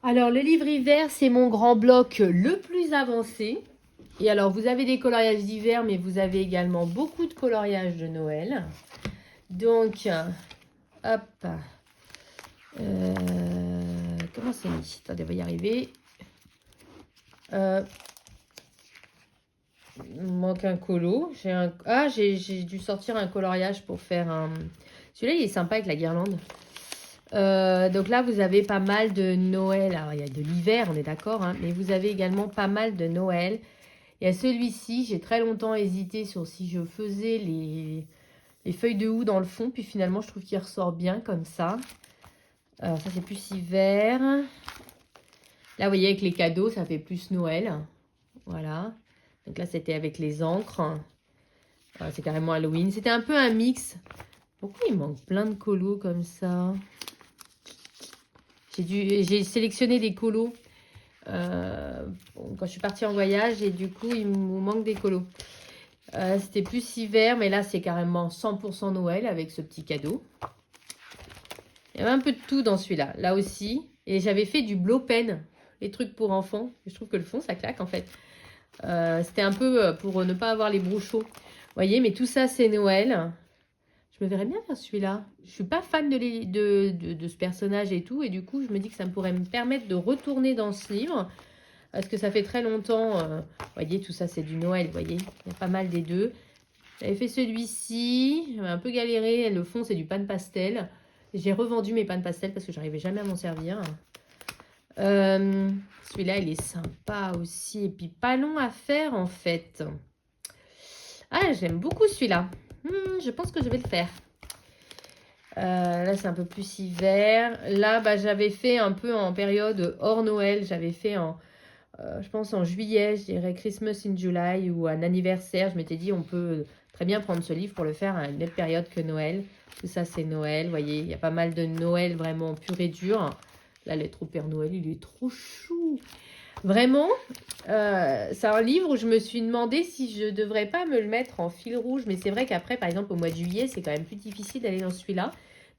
Alors, le livre hiver, c'est mon grand bloc le plus avancé. Et alors, vous avez des coloriages d'hiver, mais vous avez également beaucoup de coloriages de Noël. Donc, hop. Comment c'est mis? Attendez, on va y arriver. Il manque un colo. J'ai dû sortir un coloriage pour faire un... Celui-là, il est sympa avec la guirlande. Donc là, vous avez pas mal de Noël. Alors, il y a de l'hiver, on est d'accord, hein, mais vous avez également pas mal de Noël. Et à celui-ci, j'ai très longtemps hésité sur si je faisais les feuilles de houx dans le fond. Puis finalement, je trouve qu'il ressort bien comme ça. Alors ça, c'est plus hiver. Là, vous voyez, avec les cadeaux, ça fait plus Noël. Voilà. Donc là, c'était avec les encres. Voilà, c'est carrément Halloween. C'était un peu un mix Pourquoi il manque plein de colos comme ça? J'ai sélectionné des colos quand je suis partie en voyage et du coup, il me manque des colos. C'était plus hiver, mais là, c'est carrément 100% Noël avec ce petit cadeau. Il y avait un peu de tout dans celui-là, là aussi. Et j'avais fait du blow pen, les trucs pour enfants. Je trouve que le fond, ça claque en fait. C'était un peu pour ne pas avoir les brouchons. Vous voyez, mais tout ça, c'est Noël. Je me verrais bien faire celui-là. Je suis pas fan de ce personnage et tout. Et du coup, je me dis que ça pourrait me permettre de retourner dans ce livre. Parce que ça fait très longtemps. Vous voyez, tout ça, c'est du Noël. Vous voyez, il y a pas mal des deux. J'avais fait celui-ci. J'avais un peu galéré. Le fond, c'est du pan pastel. J'ai revendu mes pans pastel parce que j'arrivais jamais à m'en servir. Celui-là, il est sympa aussi. Et puis, pas long à faire, en fait. Ah, j'aime beaucoup celui-là. Je pense que je vais le faire. Là, c'est un peu plus hiver. Là, bah, j'avais fait un peu en période hors Noël. J'avais fait je pense en juillet, je dirais Christmas in July ou un anniversaire. Je m'étais dit, on peut très bien prendre ce livre pour le faire à une autre période que Noël. Tout ça, c'est Noël. Vous voyez, il y a pas mal de Noël vraiment pur et dur. La lettre au Père Noël, il est trop chou. Vraiment, c'est un livre où je me suis demandé si je devrais pas me le mettre en fil rouge. Mais c'est vrai qu'après, par exemple, au mois de juillet, c'est quand même plus difficile d'aller dans celui-là.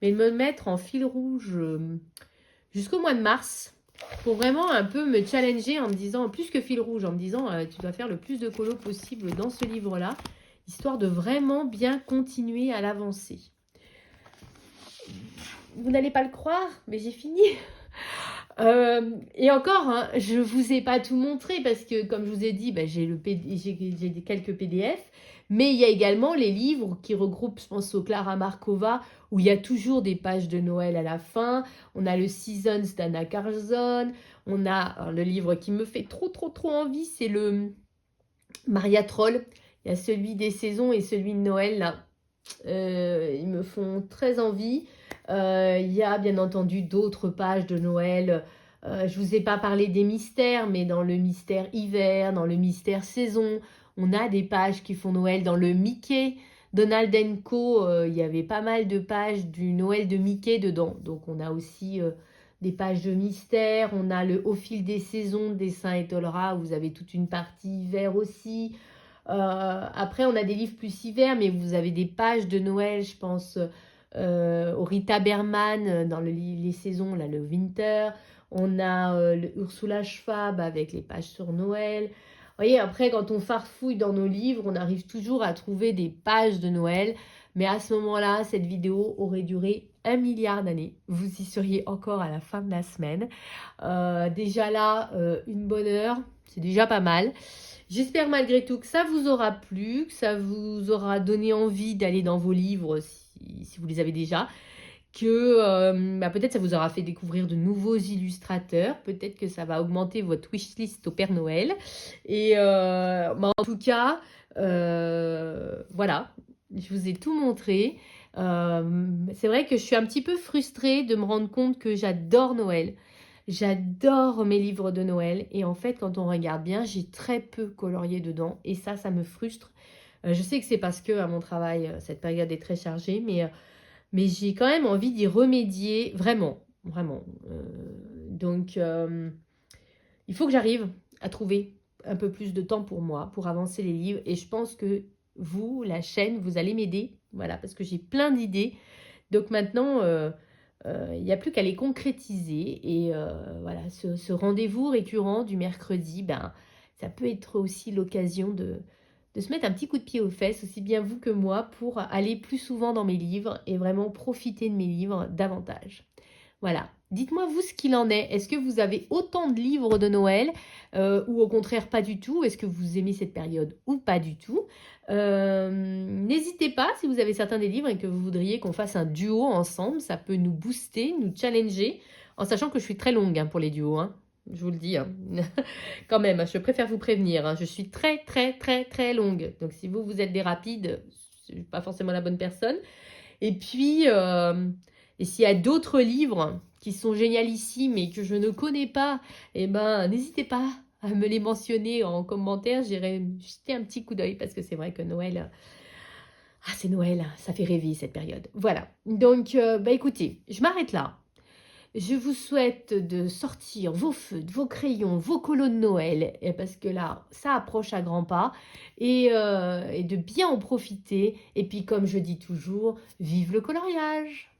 Mais me le mettre en fil rouge jusqu'au mois de mars, pour vraiment un peu me challenger en me disant, plus que fil rouge, en me disant, tu dois faire le plus de colos possible dans ce livre-là, histoire de vraiment bien continuer à l'avancer. Vous n'allez pas le croire, mais j'ai fini. Et encore, hein, je ne vous ai pas tout montré parce que, comme je vous ai dit, bah, j'ai quelques PDF. Mais il y a également les livres qui regroupent, je pense, au Clara Markova, où il y a toujours des pages de Noël à la fin. On a le Seasons d'Anna Carlson. On a le livre qui me fait trop envie, c'est le Maria Troll. Il y a celui des saisons et celui de Noël, là. Ils me font très envie. Il y a bien entendu d'autres pages de Noël. Je ne vous ai pas parlé des mystères, mais dans le mystère hiver, dans le mystère saison, on a des pages qui font Noël. Dans le Mickey, Donald Co, il y avait pas mal de pages du Noël de Mickey dedans. Donc on a aussi des pages de mystère. On a le Au fil des saisons, Dessin et Tolera, où vous avez toute une partie hiver aussi. Après, on a des livres plus hiver, mais vous avez des pages de Noël, je pense au Rita Berman dans les saisons, là, le Winter. On a le Ursula Schwab avec les pages sur Noël. Vous voyez, après, quand on farfouille dans nos livres, on arrive toujours à trouver des pages de Noël. Mais à ce moment-là, cette vidéo aurait duré 1 milliard d'années. Vous y seriez encore à la fin de la semaine. Déjà là, une bonne heure, c'est déjà pas mal. J'espère malgré tout que ça vous aura plu, que ça vous aura donné envie d'aller dans vos livres si vous les avez déjà, que peut-être ça vous aura fait découvrir de nouveaux illustrateurs, peut-être que ça va augmenter votre wishlist au Père Noël. Et en tout cas, voilà, je vous ai tout montré. C'est vrai que je suis un petit peu frustrée de me rendre compte que j'adore Noël. J'adore mes livres de Noël et en fait, quand on regarde bien, j'ai très peu colorié dedans et ça me frustre. Je sais que c'est parce que à mon travail, cette période est très chargée, mais j'ai quand même envie d'y remédier, vraiment, vraiment. Donc, il faut que j'arrive à trouver un peu plus de temps pour moi, pour avancer les livres et je pense que vous, la chaîne, vous allez m'aider, voilà, parce que j'ai plein d'idées. Donc maintenant... il n'y a plus qu'à les concrétiser et voilà, ce rendez-vous récurrent du mercredi, ben, ça peut être aussi l'occasion de se mettre un petit coup de pied aux fesses, aussi bien vous que moi, pour aller plus souvent dans mes livres et vraiment profiter de mes livres davantage. Voilà, dites-moi vous ce qu'il en est. Est-ce que vous avez autant de livres de Noël ou au contraire pas du tout? Est-ce que vous aimez cette période ou pas du tout? N'hésitez pas si vous avez certains des livres et que vous voudriez qu'on fasse un duo ensemble. Ça peut nous booster, nous challenger, en sachant que je suis très longue pour les duos. Je vous le dis, quand même, je préfère vous prévenir. Je suis très longue. Donc si vous êtes des rapides, je ne suis pas forcément la bonne personne. Et puis... Et s'il y a d'autres livres qui sont génialissimes et que je ne connais pas, eh ben, n'hésitez pas à me les mentionner en commentaire. J'irai jeter un petit coup d'œil parce que c'est vrai que Noël, Ah, c'est Noël, hein, ça fait rêver cette période. Voilà, donc bah écoutez, je m'arrête là. Je vous souhaite de sortir vos feutres, vos crayons, vos colos de Noël, parce que là, ça approche à grands pas, et de bien en profiter. Et puis, comme je dis toujours, vive le coloriage!